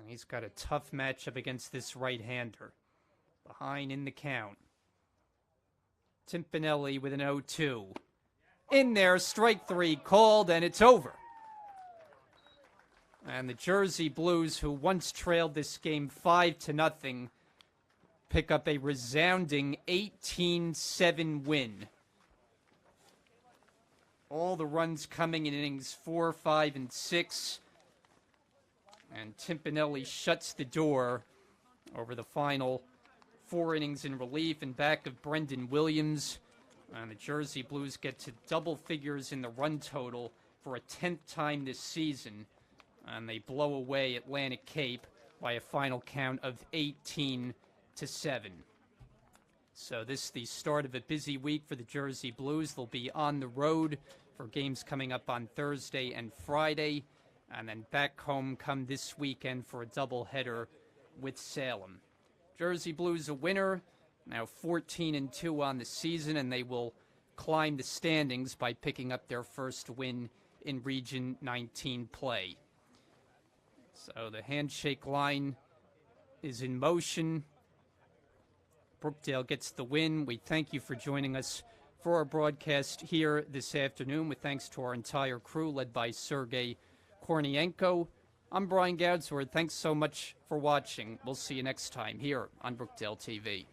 He's got a tough matchup against this right-hander. Behind in the count. Timpanelli with an 0-2. In there, strike 3 called, and it's over. And the Jersey Blues, who once trailed this game 5-0, pick up a resounding 18-7 win. All the runs coming in innings 4, 5, and 6. And Timpanelli shuts the door over the final 4 innings in relief in back of Brendan Williams. And the Jersey Blues get to double figures in the run total for a 10th time this season. And they blow away Atlantic Cape by a final count of 18-7. So this is the start of a busy week for the Jersey Blues. They'll be on the road for games coming up on Thursday and Friday, and then back home come this weekend for a doubleheader with Salem. Jersey Blues a winner, now 14-2 on the season, and they will climb the standings by picking up their first win in Region 19 play. So the handshake line is in motion. Brookdale gets the win. We thank you for joining us for our broadcast here this afternoon, with thanks to our entire crew led by Sergey Kornienko. I'm Brian Goudsworth. Thanks so much for watching. We'll see you next time here on Brookdale TV.